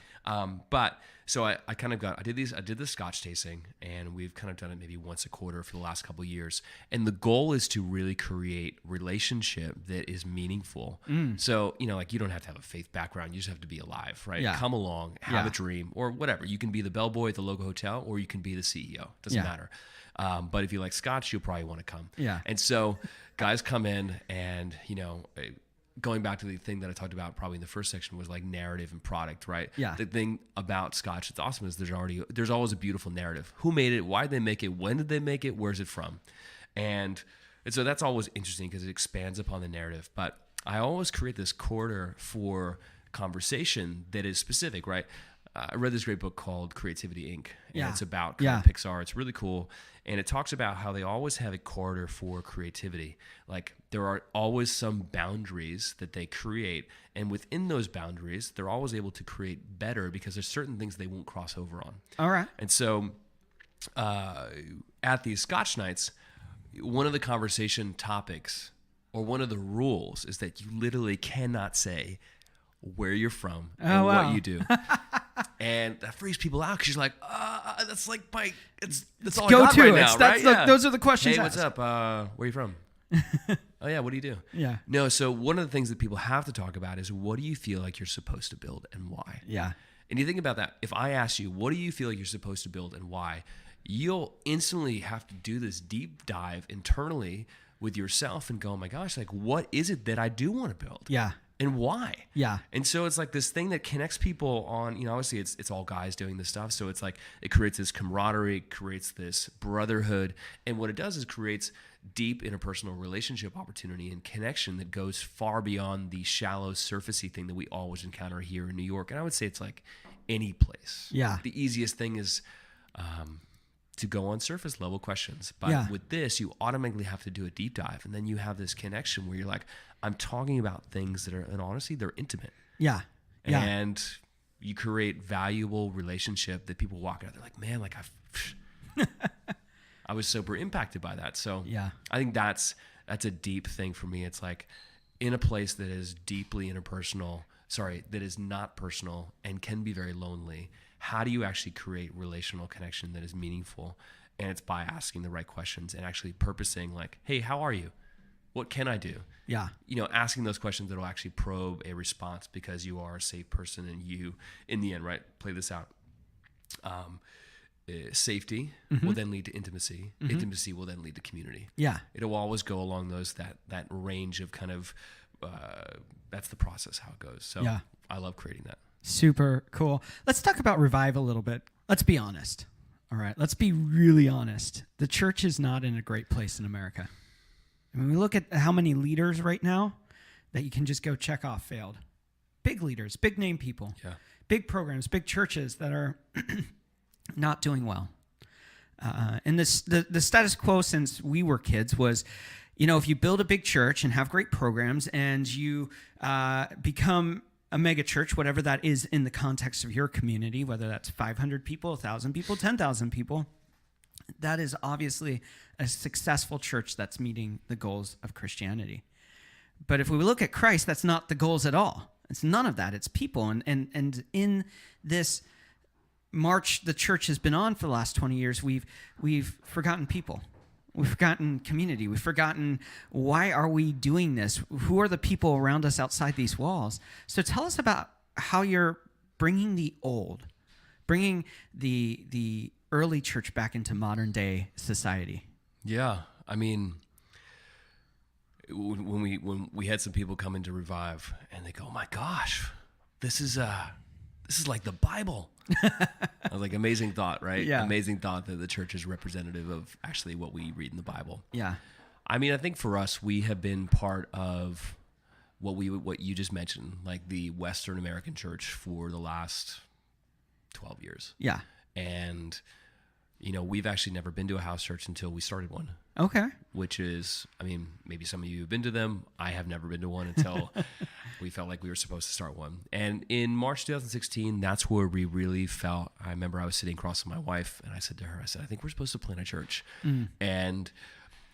But so I did the Scotch tasting, and we've kind of done it maybe once a quarter for the last couple of years. And the goal is to really create relationship that is meaningful. So, you don't have to have a faith background. You just have to be alive, right?
Yeah.
Come along, have a dream or whatever. You can be the bellboy at the local hotel, or you can be the CEO. Doesn't matter. But if you like Scotch, you'll probably want to come.
Yeah.
And so guys come in and, going back to the thing that I talked about probably in the first section was like narrative and product, right?
Yeah.
The thing about Scotch that's awesome is there's always a beautiful narrative. Who made it? Why did they make it? When did they make it? Where's it from? And so that's always interesting because it expands upon the narrative. But I always create this quarter for conversation that is specific, right? I read this great book called Creativity Inc. And it's about kind of Pixar. It's really cool. And it talks about how they always have a corridor for creativity. Like there are always some boundaries that they create. And within those boundaries, they're always able to create better because there's certain things they won't cross over on.
All right.
And so at these Scotch nights, one of the conversation topics or one of the rules is that you literally cannot say where you're from and what you do. And that freaks people out because you're like, that's like that's all I got right now, right?
Those are the questions.
Hey, what's up? Where are you from? Oh yeah, what do you do?
Yeah.
No, so one of the things that people have to talk about is what do you feel like you're supposed to build and why?
Yeah.
And you think about that. If I ask you, what do you feel like you're supposed to build and why? You'll instantly have to do this deep dive internally with yourself and go, oh my gosh, like what is it that I do want to build?
Yeah.
And why?
Yeah.
And so it's like this thing that connects people on, obviously it's all guys doing this stuff. So it's like it creates this camaraderie, creates this brotherhood. And what it does is creates deep interpersonal relationship opportunity and connection that goes far beyond the shallow, surfacey thing that we always encounter here in New York. And I would say it's like any place.
Yeah.
The easiest thing is to go on surface level questions. But with this, you automatically have to do a deep dive. And then you have this connection where you're like, I'm talking about things that are, and honestly, they're intimate.
Yeah. Yeah.
And you create valuable relationship that people walk out. They're like, man, like I was super impacted by that. So
yeah,
I think that's that's a deep thing for me. It's like in a place that is deeply interpersonal, that is not personal and can be very lonely, how do you actually create relational connection that is meaningful? And it's by asking the right questions and actually purposing like, hey, how are you? What can I do?
Yeah.
Asking those questions that will actually probe a response because you are a safe person and you, in the end, right, play this out. Safety will then lead to intimacy. Intimacy will then lead to community.
Yeah.
It'll always go along that range of kind of, that's the process, how it goes. So
Yeah.
I love creating that.
Super cool. Let's talk about Revive a little bit. Let's be honest. All right. Let's be really honest. The church is not in a great place in America. I mean, we look at how many leaders right now that you can just go check off failed. Big leaders, big name people, big programs, big churches that are not doing well. And the status quo since we were kids was, if you build a big church and have great programs and you become a mega church, whatever that is in the context of your community, whether that's 500 people, 1,000 people, 10,000 people, that is obviously a successful church that's meeting the goals of Christianity. But if we look at Christ, that's not the goals at all. It's none of that. It's people. And in this march the church has been on for the last 20 years, we've forgotten people. We've forgotten community. We've forgotten why are we doing this? Who are the people around us outside these walls? So tell us about how you're bringing the early church back into modern day society.
Yeah. I mean, when we had some people come into Revive and they go, oh my gosh, this is like the Bible. I was like, amazing thought, right?
Yeah.
Amazing thought that the church is representative of actually what we read in the Bible.
Yeah.
I mean, I think for us, we have been part of what you just mentioned, like the Western American church for the last 12 years.
Yeah.
And, we've actually never been to a house church until we started one.
Okay.
Which is, I mean, maybe some of you have been to them. I have never been to one until we felt like we were supposed to start one. And in March 2016, that's where we really felt, I remember I was sitting across from my wife and I said to her, I think we're supposed to plant a church. And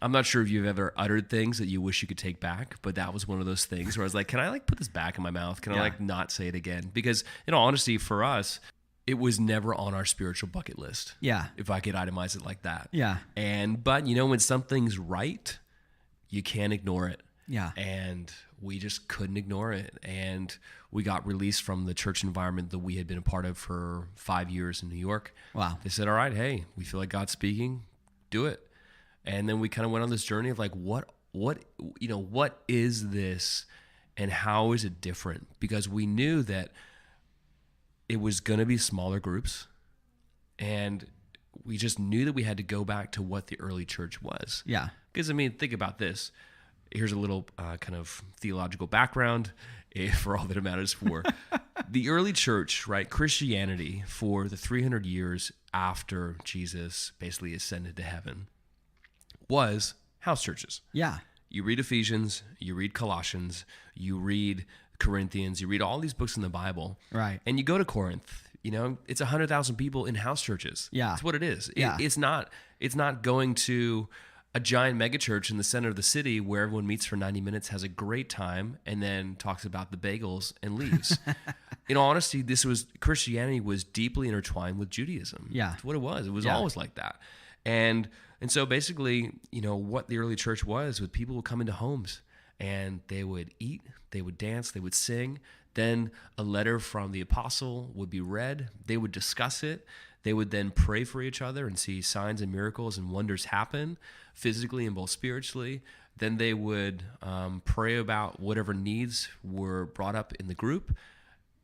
I'm not sure if you've ever uttered things that you wish you could take back, but that was one of those things where I was like, can I put this back in my mouth? Can I not say it again? Because in all honesty, for us, it was never on our spiritual bucket list.
Yeah.
If I could itemize it like that.
Yeah.
But when something's right, you can't ignore it.
Yeah.
And we just couldn't ignore it. And we got released from the church environment that we had been a part of for 5 years in New York.
Wow.
They said, all right, hey, we feel like God's speaking, do it. And then we kind of went on this journey of like, what is this and how is it different? Because we knew that it was going to be smaller groups, and we just knew that we had to go back to what the early church was.
Yeah.
Because, think about this. Here's a little kind of theological background for all that it matters for. The early church, right, Christianity, for the 300 years after Jesus basically ascended to heaven, was house churches.
Yeah.
You read Ephesians, you read Colossians, you read Corinthians, you read all these books in the Bible.
Right.
And you go to Corinth, it's 100,000 people in house churches.
Yeah.
That's what it is.
Yeah.
It's not going to a giant megachurch in the center of the city where everyone meets for 90 minutes, has a great time, and then talks about the bagels and leaves. In all honesty, Christianity was deeply intertwined with Judaism.
Yeah.
That's what it was. It was always like that. And so basically, what the early church was, with people would come into homes and they would eat, they would dance, they would sing. Then a letter from the apostle would be read. They would discuss it. They would then pray for each other and see signs and miracles and wonders happen physically and both spiritually. Then they would pray about whatever needs were brought up in the group.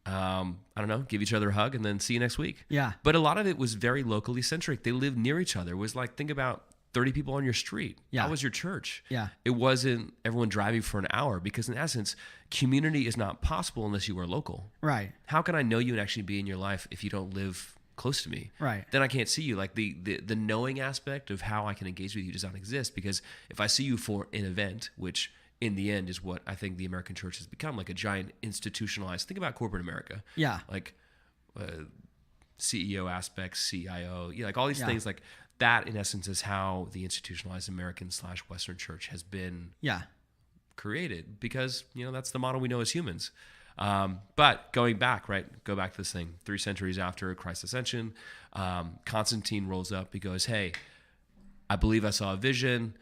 Give each other a hug and then see you next week.
Yeah.
But a lot of it was very locally centric. They lived near each other. It was like, think about 30 people on your street.
Yeah.
That was your church.
Yeah.
It wasn't everyone driving for an hour, because in essence, community is not possible unless you are local.
Right.
How can I know you and actually be in your life if you don't live close to me?
Right.
Then I can't see you. Like the knowing aspect of how I can engage with you does not exist, because if I see you for an event, which in the end is what I think the American church has become, like a giant institutionalized, think about corporate America.
Yeah.
Like CEO aspects, CIO, like all these things, like that in essence is how the institutionalized American/Western church has been created, because that's the model we know as humans. But going back, go back to this thing 3 centuries after Christ's ascension, Constantine rolls up. He goes, hey, I believe I saw a vision.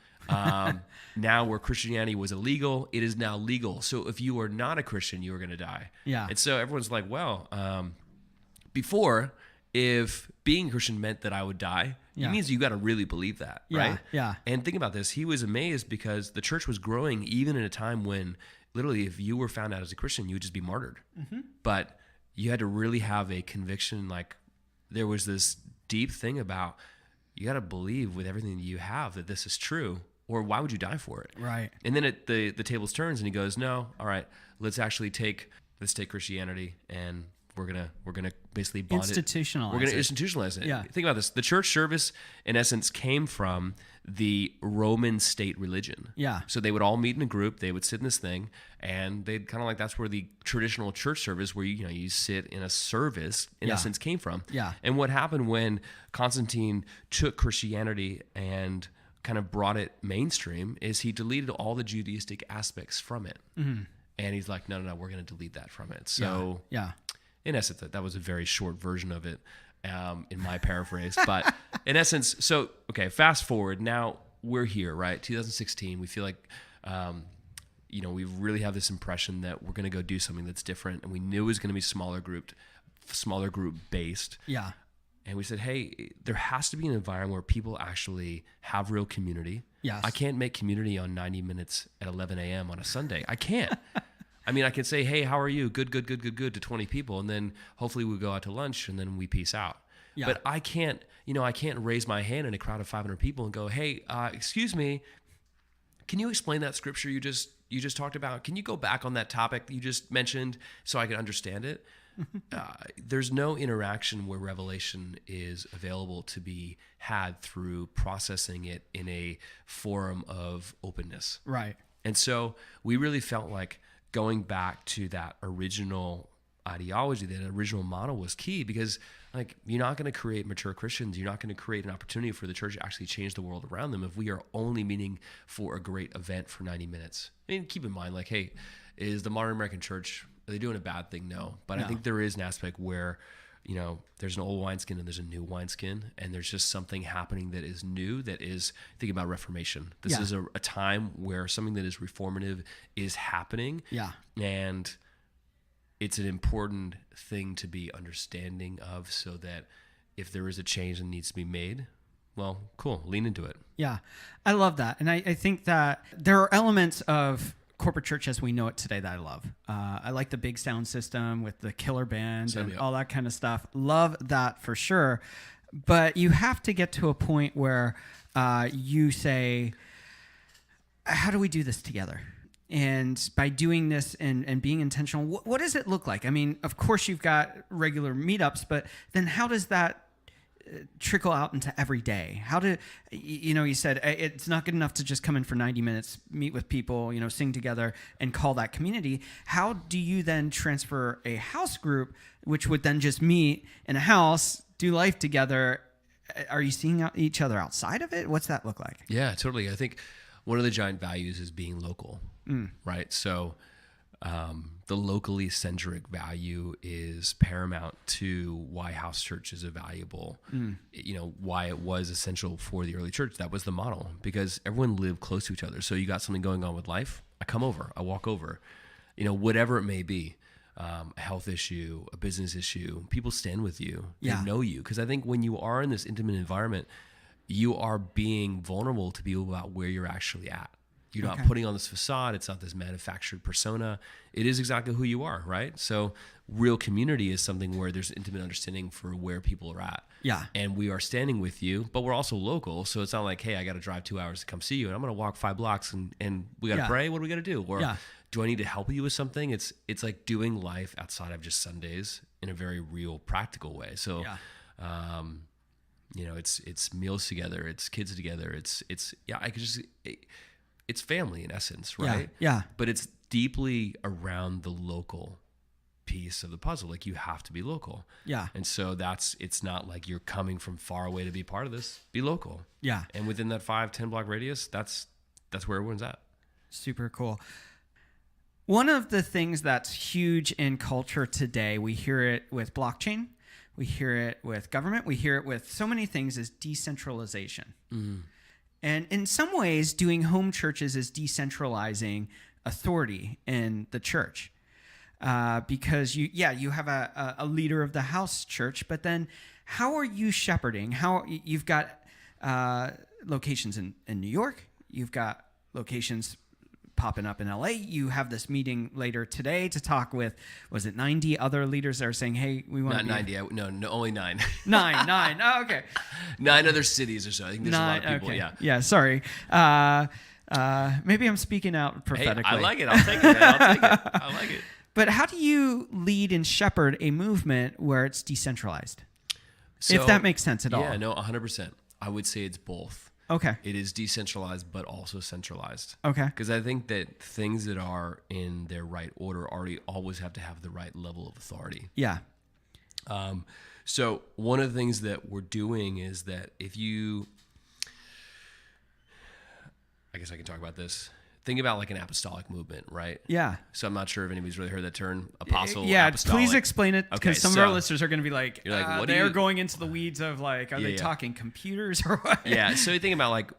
Now where Christianity was illegal, it is now legal. So if you are not a Christian, you are going to die. And so everyone's like, well, before, if being a Christian meant that I would die, it means you got to really believe that, right? And think about this. He was amazed because the church was growing even in a time when literally if you were found out as a Christian, you would just be martyred. But you had to really have a conviction. Like there was this deep thing about you got to believe with everything that you have that this is true, or why would you die for it?
Right.
And then the tables turns and he goes, no, all right, let's take Christianity and we're gonna basically bond
institutionalize
it. We're gonna institutionalize it.
Yeah.
Think about this. The church service, in essence, came from the Roman state religion.
Yeah.
So they would all meet in a group. They would sit in this thing, and they'd kind of like that's where the traditional church service, where you sit in a service, in essence, came from.
Yeah.
And what happened when Constantine took Christianity and kind of brought it mainstream is he deleted all the Judaistic aspects from it. And he's like, no, we're going to delete that from it. So in essence, that was a very short version of it, in my paraphrase. But in essence, so, okay, fast forward. Now we're here, right? 2016. We feel like, we really have this impression that we're going to go do something that's different. And we knew it was going to be smaller group based.
Yeah.
And we said, hey, there has to be an environment where people actually have real community.
Yes.
I can't make community on 90 minutes at 11 a.m. on a Sunday. I can't. I mean, I can say, hey, how are you? Good to 20 people. And then hopefully we go out to lunch and then we peace out. Yeah. But I can't raise my hand in a crowd of 500 people and go, hey, excuse me, can you explain that scripture you just talked about? Can you go back on that topic that you just mentioned so I can understand it? There's no interaction where revelation is available to be had through processing it in a forum of openness.
Right.
And so we really felt like going back to that original ideology, that original model was key, because like you're not going to create mature Christians. You're not going to create an opportunity for the church to actually change the world around them if we are only meeting for a great event for 90 minutes. I mean, keep in mind, like, hey, is the modern American church, are they doing a bad thing? No. But I think there is an aspect where, there's an old wineskin and there's a new wineskin, and there's just something happening that is new, that is, think about Reformation. This is a time where something that is reformative is happening. Yeah. And it's an important thing to be understanding of, so that if there is a change that needs to be made, well, cool, lean into it. Yeah.
I love that. And I think that there are elements of corporate church as we know it today that I love. I like the big sound system with the killer band and all that kind of stuff. Love that for sure. But you have to get to a point where you say, how do we do this together? And by doing this and being intentional, what does it look like? I mean, of course you've got regular meetups, but then how does that trickle out into every day? How do you said it's not good enough to just come in for 90 minutes, meet with people, sing together and call that community. How do you then transfer a house group, which would then just meet in a house, do life together? Are you seeing each other outside of it? What's that look like?
Yeah, totally. I think one of the giant values is being local, right? So the locally centric value is paramount to why house churches are valuable. Why it was essential for the early church. That was the model, because everyone lived close to each other. So you got something going on with life, I come over, I walk over, whatever it may be, a health issue, a business issue, people stand with you, they know you. Because I think when you are in this intimate environment, you are being vulnerable to people about where you're actually at. You're not putting on this facade. It's not this manufactured persona. It is exactly who you are, right? So real community is something where there's intimate understanding for where people are at. Yeah. And we are standing with you, but we're also local. So it's not like, hey, I got to drive 2 hours to come see you, and I'm going to walk 5 blocks and we got to pray. What do we got to do? Or do I need to help you with something? It's like doing life outside of just Sundays in a very real, practical way. So, it's meals together, it's kids together. It's family in essence, right? Yeah. But it's deeply around the local piece of the puzzle. Like, you have to be local.
Yeah.
And so it's not like you're coming from far away to be part of this. Be local.
Yeah.
And within that 5-10 block radius, that's where everyone's at.
Super cool. One of the things that's huge in culture today, we hear it with blockchain, we hear it with government, we hear it with so many things, is decentralization. And in some ways, doing home churches is decentralizing authority in the church. Because you have a leader of the house church, but then how are you shepherding? You've got locations in New York, you've got locations popping up in LA. You have this meeting later today to talk with, was it 90 other leaders that are saying, hey, we want to
Not 90. No, only 9.
Nine. Oh, okay.
9 other cities or so. I think there's a lot of people.
Okay.
Yeah.
Yeah. Sorry. Maybe I'm speaking out prophetically.
Hey, I like it. I'll take it, man. I'll take it. I like it.
But how do you lead and shepherd a movement where it's decentralized?
So,
if that makes sense at all.
Yeah, no, 100%. I would say it's both.
Okay.
It is decentralized, but also centralized.
Okay.
Because I think that things that are in their right order always have to have the right level of authority.
Yeah.
So one of the things that we're doing is that I guess I can talk about this. Think about like an apostolic movement, right?
Yeah.
So I'm not sure if anybody's really heard that term, apostle.
Yeah,
apostolic.
please explain it, because
Okay,
some of our listeners are going to be like,
you're like, what
they're going into the weeds of like, are they
Yeah.
talking computers or what?
Yeah. So you think about like,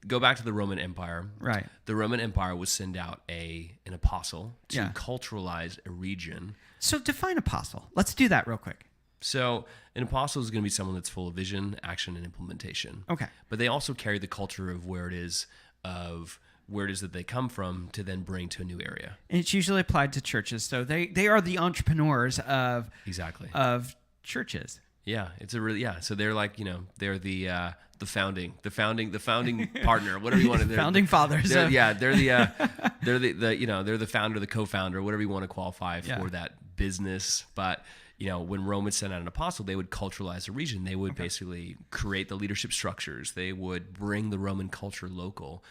go back to the Roman Empire.
Right.
The Roman Empire would send out an apostle to
Yeah.
culturalize a region.
So define apostle. Let's do that real quick.
So an apostle is going to be someone that's full of vision, action, and implementation.
Okay.
But they also carry the culture of where it is that they come from to then bring to a new area.
And it's usually applied to churches. So they are the entrepreneurs of churches.
Yeah, it's a really So they're like, they're the founding partner, whatever you want to.
Founding fathers.
They're the founder, the co-founder, whatever you want to qualify for that business. But when Rome would send out an apostle, they would culturalize a region. They would basically create the leadership structures. They would bring the Roman culture local,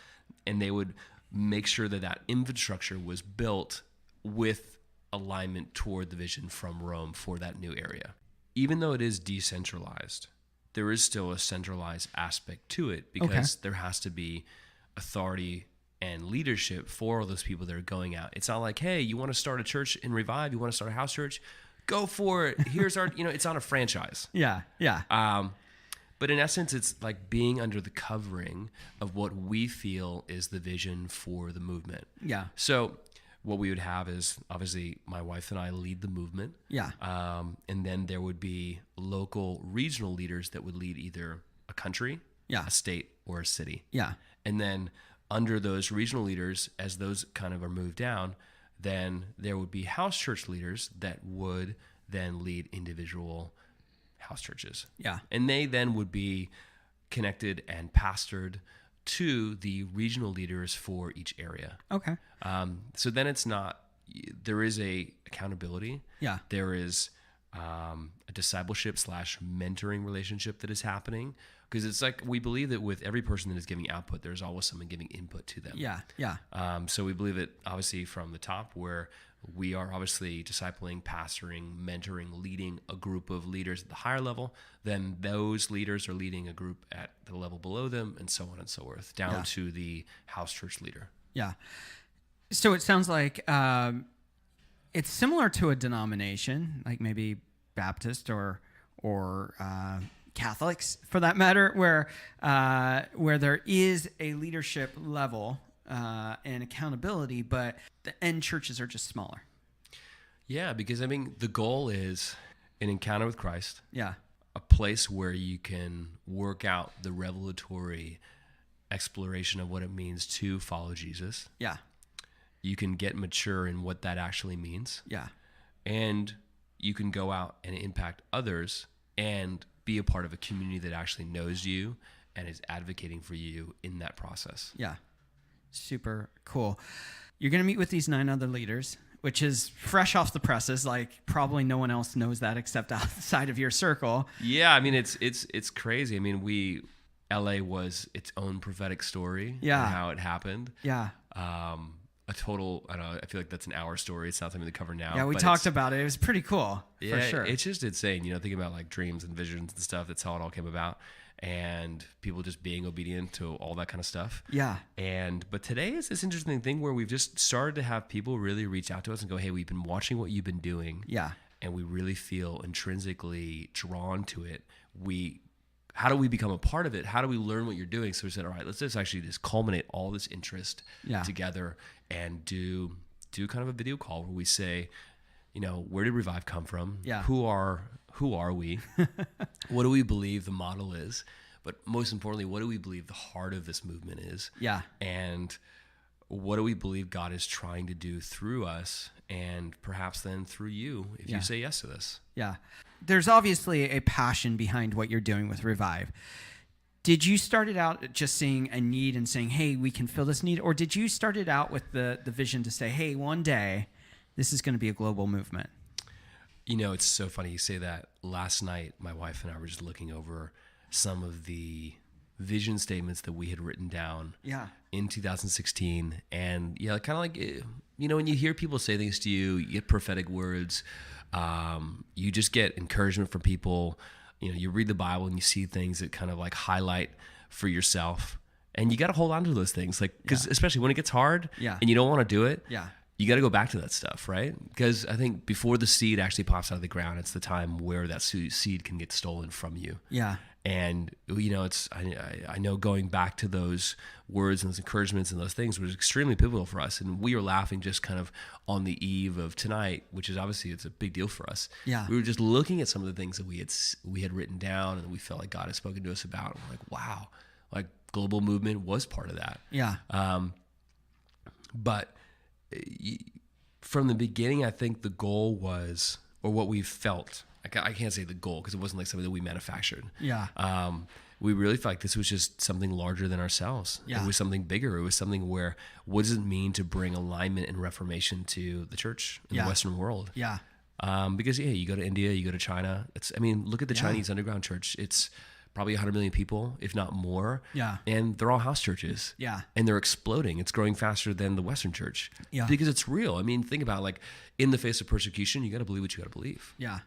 and they would make sure that infrastructure was built with alignment toward the vision from Rome for that new area. Even though it is decentralized, there is still a centralized aspect to it, because there has to be authority and leadership for all those people that are going out. It's not like, hey, you want to start a church in Revive? You want to start a house church? Go for it. Here's our, it's not a franchise.
Yeah.
But in essence, it's like being under the covering of what we feel is the vision for the movement.
Yeah.
So what we would have is, obviously, my wife and I lead the movement.
Yeah.
And then there would be local regional leaders that would lead either a country, a state, or a city.
Yeah.
And then under those regional leaders, as those kind of are moved down, then there would be house church leaders that would then lead individual house churches.
Yeah.
And they then would be connected and pastored to the regional leaders for each area.
Okay.
So then there is a accountability.
Yeah.
There is a discipleship / mentoring relationship that is happening, because it's like, we believe that with every person that is giving output, there's always someone giving input to them.
Yeah.
So we believe it obviously from the top, where we are obviously discipling, pastoring, mentoring, leading a group of leaders at the higher level. Then those leaders are leading a group at the level below them, and so on and so forth, down to the house church leader.
Yeah. So it sounds like it's similar to a denomination, like maybe Baptist or Catholics, for that matter, where there is a leadership level and accountability, but the end churches are just smaller.
Yeah, because the goal is an encounter with Christ.
Yeah.
A place where you can work out the revelatory exploration of what it means to follow Jesus.
Yeah.
You can get mature in what that actually means.
Yeah.
And you can go out and impact others and be a part of a community that actually knows you and is advocating for you in that process.
Yeah. Super cool. You're going to meet with these 9 other leaders, which is fresh off the presses. Like, probably no one else knows that except outside of your circle.
Yeah, it's crazy. LA was its own prophetic story.
Yeah.
And how it happened.
Yeah.
a total, I don't know, I feel like that's an hour story. It's not something to cover now.
Yeah, we
but
talked about it. It was pretty cool,
yeah,
for sure.
It's just insane, thinking about like dreams and visions and stuff. That's how it all came about. And people just being obedient to all that kind of stuff.
Yeah.
But today is this interesting thing where we've just started to have people really reach out to us and go, hey, we've been watching what you've been doing.
Yeah.
And we really feel intrinsically drawn to it. How do we become a part of it? How do we learn what you're doing? So we said, all right, let's just actually just culminate all this interest together and do kind of a video call where we say, where did Revive come from?
Yeah.
Who are we? What do we believe the model is? But most importantly, what do we believe the heart of this movement is?
Yeah.
And what do we believe God is trying to do through us and perhaps then through you if you say yes to this?
Yeah. There's obviously a passion behind what you're doing with Revive. Did you start it out just seeing a need and saying, hey, we can fill this need? Or did you start it out with the vision to say, hey, one day this is going to be a global movement?
It's so funny you say that. Last night, my wife and I were just looking over some of the vision statements that we had written down in 2016. And kind of like, when you hear people say things to you, you get prophetic words, you just get encouragement from people. You read the Bible and you see things that kind of like highlight for yourself. And you got to hold on to those things, like, because especially when it gets hard and you don't want to do it. Yeah. You got to go back to that stuff, right? Because I think before the seed actually pops out of the ground, it's the time where that seed can get stolen from you. Yeah. And, I know going back to those words and those encouragements and those things was extremely pivotal for us. And we were laughing just kind of on the eve of tonight, which is obviously, it's a big deal for us. Yeah. We were just looking at some of the things that we had written down and we felt like God had spoken to us about. And we're like, wow, like global movement was part of that. Yeah. But from the beginning, I think the goal was, or what we felt, I can't say the goal because it wasn't like something that we manufactured. Yeah. We really felt like this was just something larger than ourselves. Yeah. It was something bigger. It was something where, what does it mean to bring alignment and reformation to the church in the Western world? Yeah. Because you go to India, you go to China. Look at the Chinese underground church. It's probably 100 million people, if not more. Yeah. And they're all house churches. Yeah. And they're exploding. It's growing faster than the Western church. Yeah. Because it's real. Think about like in the face of persecution, you got to believe what you got to believe. Yeah.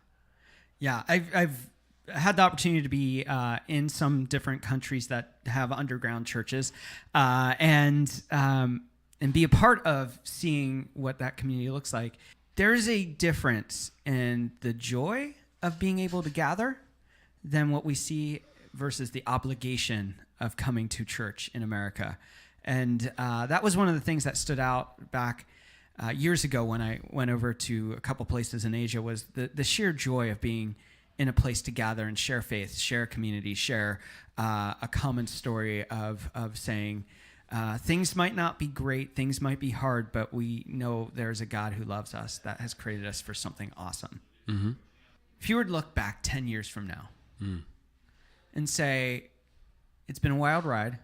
Yeah. I've had the opportunity to be in some different countries that have underground churches and be a part of seeing what that community looks like. There's a difference in the joy of being able to gather than what we see versus the obligation of coming to church in America. And that was one of the things that stood out back years ago when I went over to a couple places in Asia, was the sheer joy of being in a place to gather and share faith, share community, share a common story of saying things might not be great, things might be hard, but we know there's a God who loves us, that has created us for something awesome. Mm-hmm. If you were to look back 10 years from now, and say, it's been a wild ride,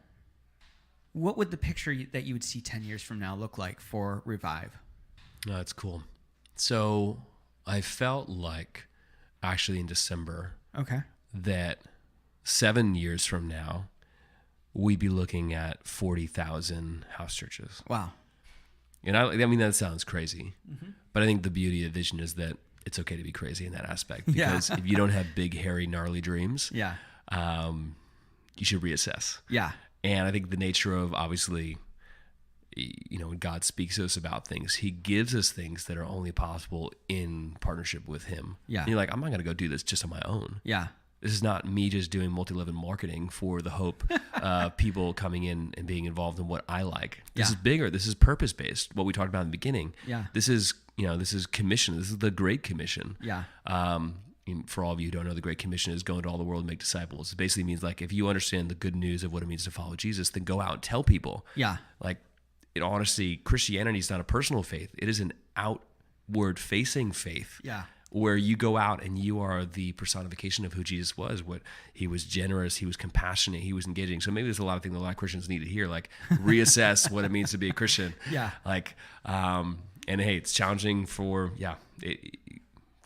what would the picture that you would see 10 years from now look like for Revive? No, that's cool. So I felt like actually in December that 7 years from now, we'd be looking at 40,000 house churches. Wow. And that sounds crazy, but I think the beauty of vision is that it's okay to be crazy in that aspect, because if you don't have big, hairy, gnarly dreams, you should reassess. Yeah. And I think the nature of, obviously, when God speaks to us about things, he gives us things that are only possible in partnership with him. Yeah. And you're like, I'm not going to go do this just on my own. Yeah. This is not me just doing multi-level marketing for the hope of people coming in and being involved in what I like. This is bigger. This is purpose-based, what we talked about in the beginning. Yeah. This is commission. This is the Great Commission. Yeah. For all of you who don't know, the Great Commission is go into all the world and make disciples. It basically means, like, if you understand the good news of what it means to follow Jesus, then go out and tell people. Yeah. Like, honestly, Christianity is not a personal faith. It is an outward-facing faith. Yeah. Where you go out and you are the personification of who Jesus was. What he was generous, he was compassionate, he was engaging. So maybe there's a lot of things that a lot of Christians need to hear, like reassess what it means to be a Christian. Yeah. Like, and hey, it's challenging for,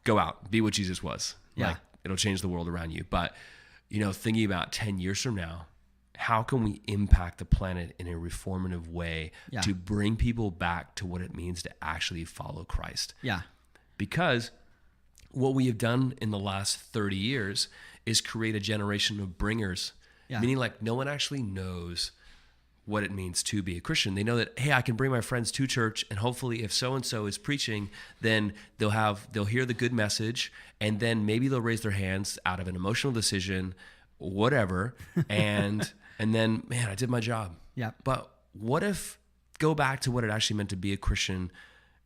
go out, be what Jesus was. Yeah. Like, it'll change the world around you. But, thinking about 10 years from now, how can we impact the planet in a reformative way to bring people back to what it means to actually follow Christ?
Yeah.
Because what we have done in the last 30 years is create a generation of bringers, meaning like no one actually knows what it means to be a Christian. They know that, hey, I can bring my friends to church, and hopefully if so-and-so is preaching, then they'll hear the good message, and then maybe they'll raise their hands out of an emotional decision, whatever, and then, man, I did my job.
Yeah.
But what if, go back to what it actually meant to be a Christian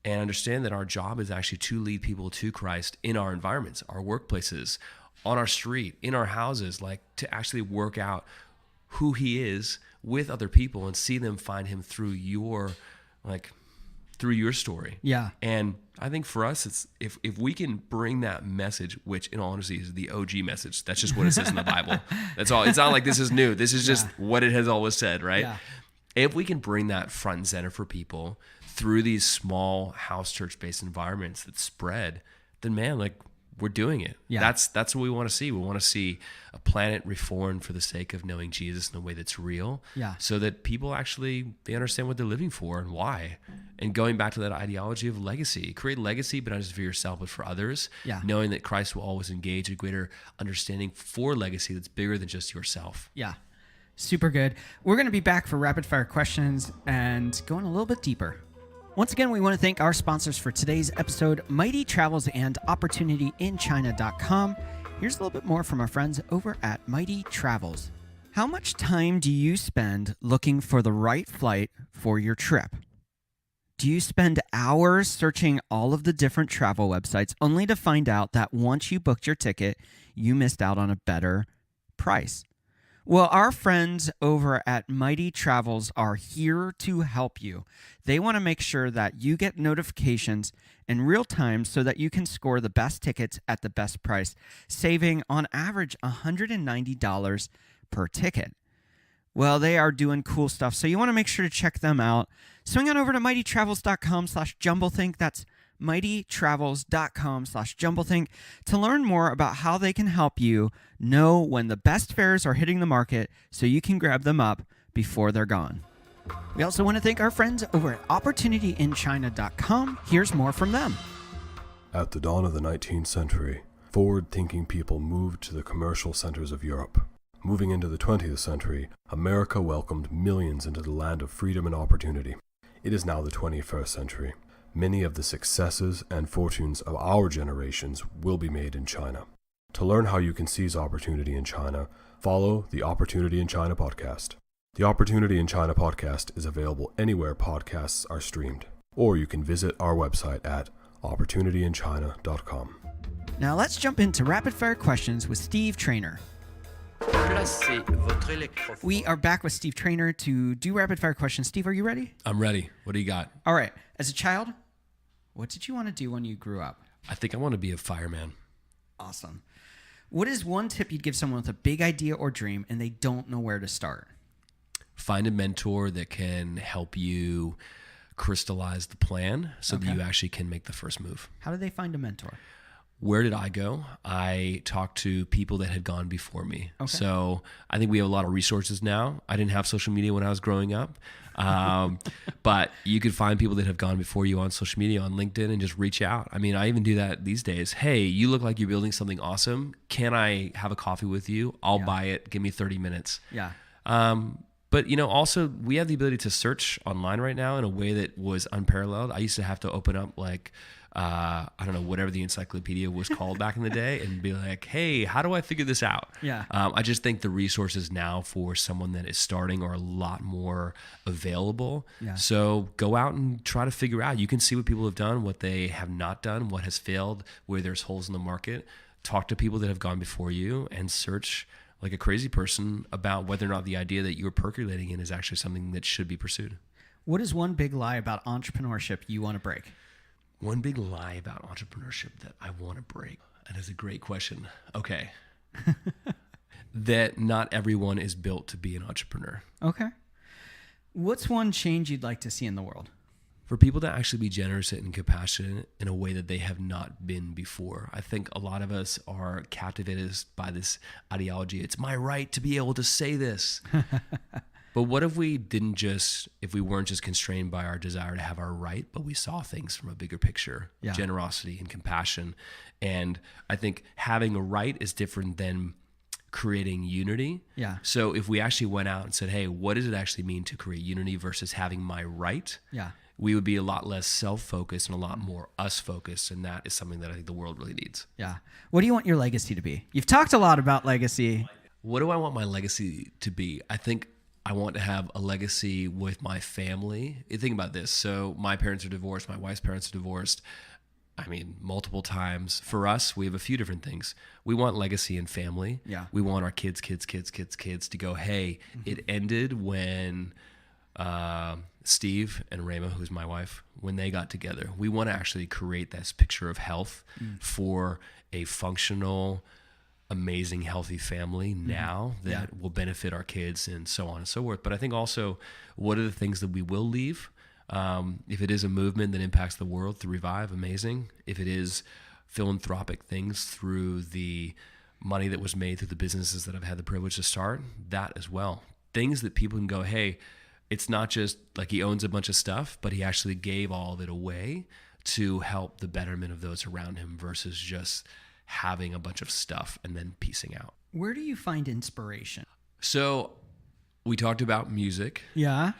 and understand that our job is actually to lead people to Christ in our environments, our workplaces, on our street, in our houses, like to actually work out who he is with other people and see them find him through your story.
Yeah.
And I think for us, it's if we can bring that message, which in all honesty is the OG message. That's just what it says in the Bible. That's all. It's not like this is new. This is just what it has always said, right? Yeah. If we can bring that front and center for people through these small house church-based environments that spread, then man, like we're doing it. Yeah. That's what we want to see. We want to see a planet reformed for the sake of knowing Jesus in a way that's real.
Yeah.
So that people actually, they understand what they're living for and why. And going back to that ideology of legacy, create legacy, but not just for yourself, but for others. Yeah. Knowing that Christ will always engage a greater understanding for legacy that's bigger than just yourself.
Yeah. Super good. We're going to be back for rapid fire questions and going a little bit deeper. Once again, we want to thank our sponsors for today's episode, Mighty Travels and OpportunityInChina.com. Here's a little bit more from our friends over at Mighty Travels. How much time do you spend looking for the right flight for your trip? Do you spend hours searching all of the different travel websites only to find out that once you booked your ticket, you missed out on a better price? Well, our friends over at Mighty Travels are here to help you. They want to make sure that you get notifications in real time so that you can score the best tickets at the best price, saving on average $190 per ticket. Well, they are doing cool stuff, so you want to make sure to check them out. Swing on over to mightytravels.com/jumblethink. That's mightytravels.com/jumblethink to learn more about how they can help you know when the best fares are hitting the market so you can grab them up before they're gone. We also want to thank our friends over at OpportunityInChina.com. Here's more from them.
At the dawn of the 19th century, forward-thinking people moved to the commercial centers of Europe. Moving into the 20th century, America welcomed millions into the land of freedom and opportunity. It is now the 21st century. Many of the successes and fortunes of our generations will be made in China. To learn how you can seize opportunity in China, follow the Opportunity in China podcast. The Opportunity in China podcast is available anywhere podcasts are streamed, or you can visit our website at opportunityinchina.com.
Now let's jump into rapid fire questions with Steve Trayner. We are back with Steve Trayner to do rapid fire questions. Steve, are you ready?
I'm ready. What do you got?
All right. As a child, what did you want to do when you grew up?
I think I want to be a fireman.
Awesome. What is one tip you'd give someone with a big idea or dream and they don't know where to start?
Find a mentor that can help you crystallize the plan so that you actually can make the first move.
How do they find a mentor?
Where did I go? I talked to people that had gone before me. Okay. So I think we have a lot of resources now. I didn't have social media when I was growing up. But you could find people that have gone before you on social media, on LinkedIn, and just reach out. I mean, I even do that these days. Hey, you look like you're building something awesome. Can I have a coffee with you? I'll buy it. Give me 30 minutes.
Yeah.
But, you know, also we have the ability to search online right now in a way that was unparalleled. I used to have to open up I don't know, whatever the encyclopedia was called back in the day and be like, hey, how do I figure this out?
Yeah.
I just think the resources now for someone that is starting are a lot more available. Yeah. So go out and try to figure out. You can see what people have done, what they have not done, what has failed, where there's holes in the market. Talk to people that have gone before you and search like a crazy person about whether or not the idea that you're percolating in is actually something that should be pursued.
What is one big lie about entrepreneurship you want to break?
One big lie about entrepreneurship that I want to break. That is a great question. Okay. That not everyone is built to be an entrepreneur.
Okay. What's one change you'd like to see in the world?
for people to actually be generous and compassionate in a way that they have not been before. I think a lot of us are captivated by this ideology. It's my right to be able to say this. But what if we weren't just constrained by our desire to have our right, but we saw things from a bigger picture, generosity and compassion. And I think having a right is different than creating unity.
Yeah.
So if we actually went out and said, hey, what does it actually mean to create unity versus having my right?
Yeah.
We would be a lot less self-focused and a lot more us-focused. And that is something that I think the world really needs.
Yeah. What do you want your legacy to be? You've talked a lot about legacy.
What do I want my legacy to be? I think I want to have a legacy with my family. You think about this. So my parents are divorced. My wife's parents are divorced. I mean, multiple times. For us, we have a few different things. We want legacy and family.
Yeah.
We want our kids to go, hey, it ended when Steve and Rama, who's my wife, when they got together. We want to actually create this picture of health for a functional, amazing, healthy family now that will benefit our kids and so on and so forth. But I think also, what are the things that we will leave? If it is a movement that impacts the world through Revive, amazing. If it is philanthropic things through the money that was made through the businesses that I've had the privilege to start, that as well. Things that people can go, hey, it's not just like he owns a bunch of stuff, but he actually gave all of it away to help the betterment of those around him versus just having a bunch of stuff and then piecing out.
Where do you find inspiration?
So we talked about music.
Yeah.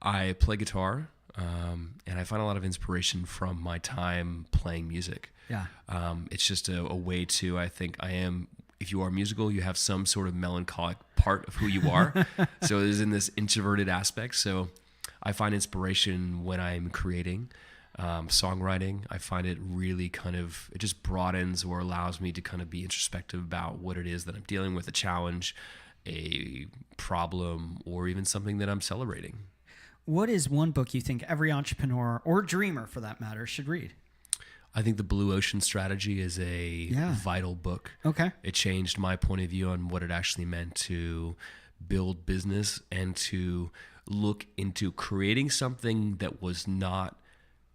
I play guitar, and I find a lot of inspiration from my time playing music.
Yeah.
It's just a way to, I think if you are musical, you have some sort of melancholic part of who you are. So there's in this introverted aspect. So I find inspiration when I'm creating. Songwriting, I find it really it just broadens or allows me to kind of be introspective about what it is that I'm dealing with, a challenge, a problem, or even something that I'm celebrating.
What is one book you think every entrepreneur or dreamer, for that matter, should read?
I think The Blue Ocean Strategy is a vital book.
Okay.
It changed my point of view on what it actually meant to build business and to look into creating something that was not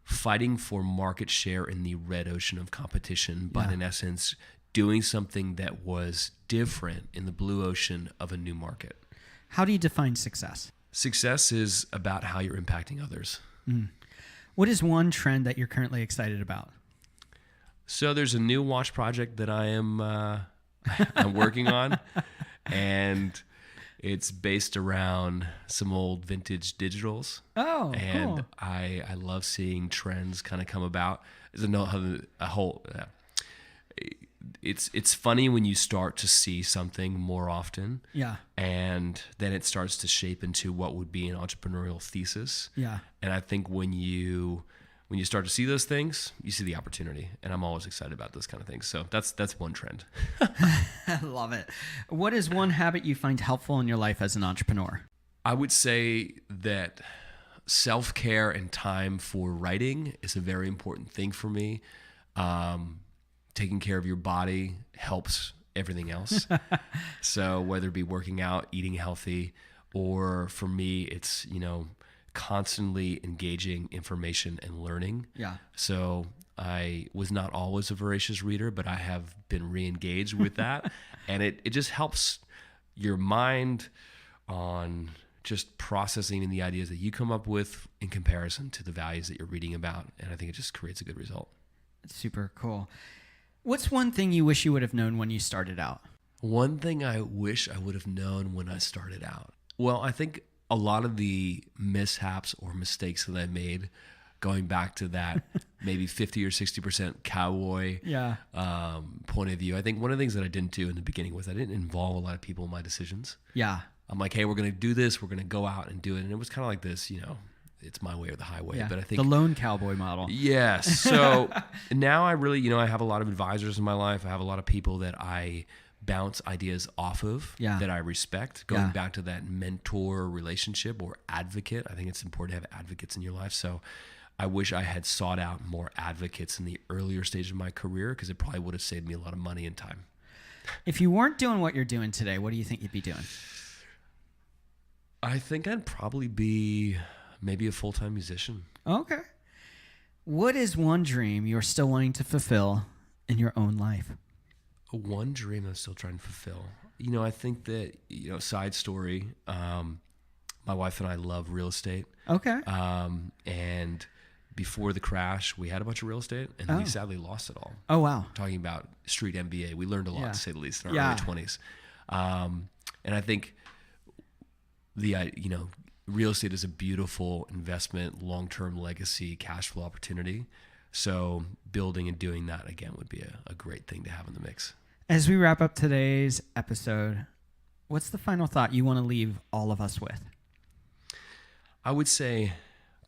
fighting for market share in the red ocean of competition, but in essence, doing something that was different in the blue ocean of a new market.
How do you define success?
Success is about how you're impacting others.
What is one trend that you're currently excited about?
So there's a new watch project that I am I'm working on, and it's based around some old vintage digitals.
Oh,
and
cool.
I love seeing trends kind of come about. It's funny when you start to see something more often.
Yeah.
And then it starts to shape into what would be an entrepreneurial thesis.
Yeah.
And I think when you start to see those things, you see the opportunity. And I'm always excited about those kind of things. So that's one trend.
I love it. What is one habit you find helpful in your life as an entrepreneur?
I would say that self-care and time for writing is a very important thing for me. Taking care of your body helps everything else. So whether it be working out, eating healthy, or for me, it's, constantly engaging information and learning.
Yeah.
So I was not always a voracious reader, but I have been re-engaged with that. And it just helps your mind on just processing the ideas that you come up with in comparison to the values that you're reading about. And I think it just creates a good result.
Super cool. What's one thing you wish you would have known when you started out?
One thing I wish I would have known when I started out. Well, I think a lot of the mishaps or mistakes that I made, going back to that maybe 50 or 60% cowboy point of view, I think one of the things that I didn't do in the beginning was I didn't involve a lot of people in my decisions.
Yeah.
I'm like, hey, we're going to do this. We're going to go out and do it. And it was kind of like this, it's my way or the highway.
Yeah.
But I think
the lone cowboy model.
Yes. So now I really, I have a lot of advisors in my life. I have a lot of people that I bounce ideas off of that I respect. Going back to that mentor relationship or advocate, I think it's important to have advocates in your life. So I wish I had sought out more advocates in the earlier stage of my career, because it probably would have saved me a lot of money and time.
If you weren't doing what you're doing today, what do you think you'd be doing?
I think I'd probably be maybe a full-time musician.
Okay. What is one dream you're still wanting to fulfill in your own life?
One dream I'm still trying to fulfill. I think that, side story, my wife and I love real estate.
Okay.
And before the crash, we had a bunch of real estate, and we sadly lost it all.
Oh, wow.
Talking about street MBA, we learned a lot, to say the least, in our early 20s. And I think real estate is a beautiful investment, long-term legacy, cash flow opportunity. So building and doing that again would be a great thing to have in the mix.
As we wrap up today's episode, what's the final thought you want to leave all of us with?
I would say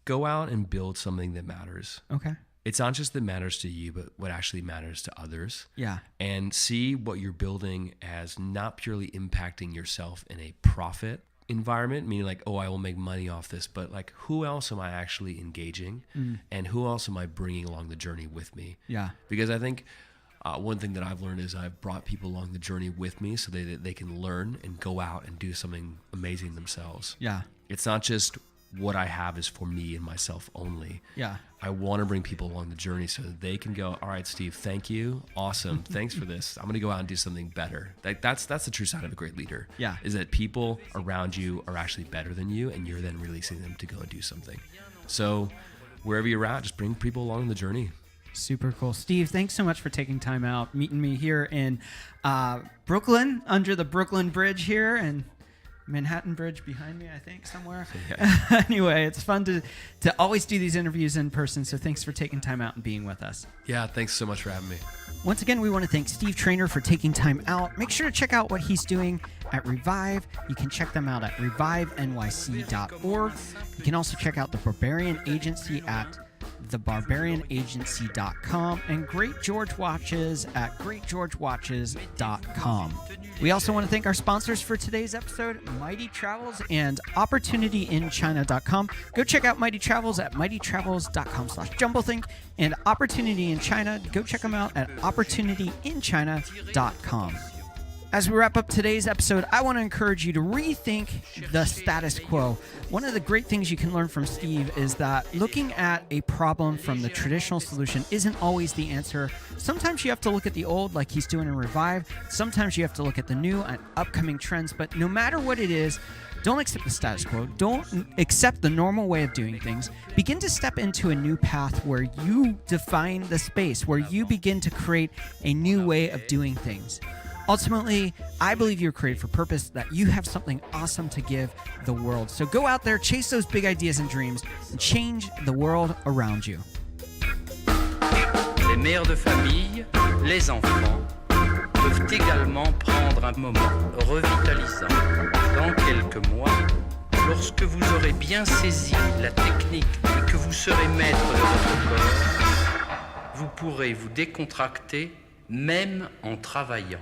go out and build something that matters.
Okay.
It's not just that matters to you, but what actually matters to others.
Yeah.
And see what you're building as not purely impacting yourself in a profit environment, meaning like, oh, I will make money off this, but like, who else am I actually engaging, and who else am I bringing along the journey with me?
Yeah.
Because I think one thing that I've learned is I've brought people along the journey with me so they can learn and go out and do something amazing themselves.
Yeah.
It's not just what I have is for me and myself only.
Yeah.
I want to bring people along the journey so that they can go, all right, Steve, thank you. Awesome. Thanks for this. I'm going to go out and do something better. That's the true sign of a great leader.
Yeah.
Is that people around you are actually better than you, and you're then releasing them to go and do something. So wherever you're at, just bring people along the journey.
Super cool. Steve, thanks so much for taking time out, meeting me here in Brooklyn, under the Brooklyn Bridge here, and Manhattan Bridge behind me, I think, somewhere. Yeah. Anyway, it's fun to always do these interviews in person, so thanks for taking time out and being with us.
Yeah, thanks so much for having me.
Once again, we want to thank Steve Trayner for taking time out. Make sure to check out what he's doing at Revive. You can check them out at revivenyc.org. You can also check out the Barbarian Agency at thebarbarianagency.com and Great George Watches at greatgeorgewatches.com. We also want to thank our sponsors for today's episode, Mighty Travels and OpportunityInChina.com. Go check out Mighty Travels at mightytravels.com/jumblethink, and Opportunity in China. Go check them out at opportunityinchina.com. As we wrap up today's episode, I want to encourage you to rethink the status quo. One of the great things you can learn from Steve is that looking at a problem from the traditional solution isn't always the answer. Sometimes you have to look at the old, like he's doing in Revive. Sometimes you have to look at the new and upcoming trends. But no matter what it is, don't accept the status quo. Don't accept the normal way of doing things. Begin to step into a new path where you define the space, where you begin to create a new way of doing things. Ultimately, I believe you're created for purpose, that you have something awesome to give the world. So go out there, chase those big ideas and dreams, and change the world around you.
Les mères de famille, les enfants, peuvent également prendre un moment revitalisant. Dans quelques mois, lorsque vous aurez bien saisi la technique et que vous serez maître de votre corps, vous pourrez vous décontracter même en travaillant.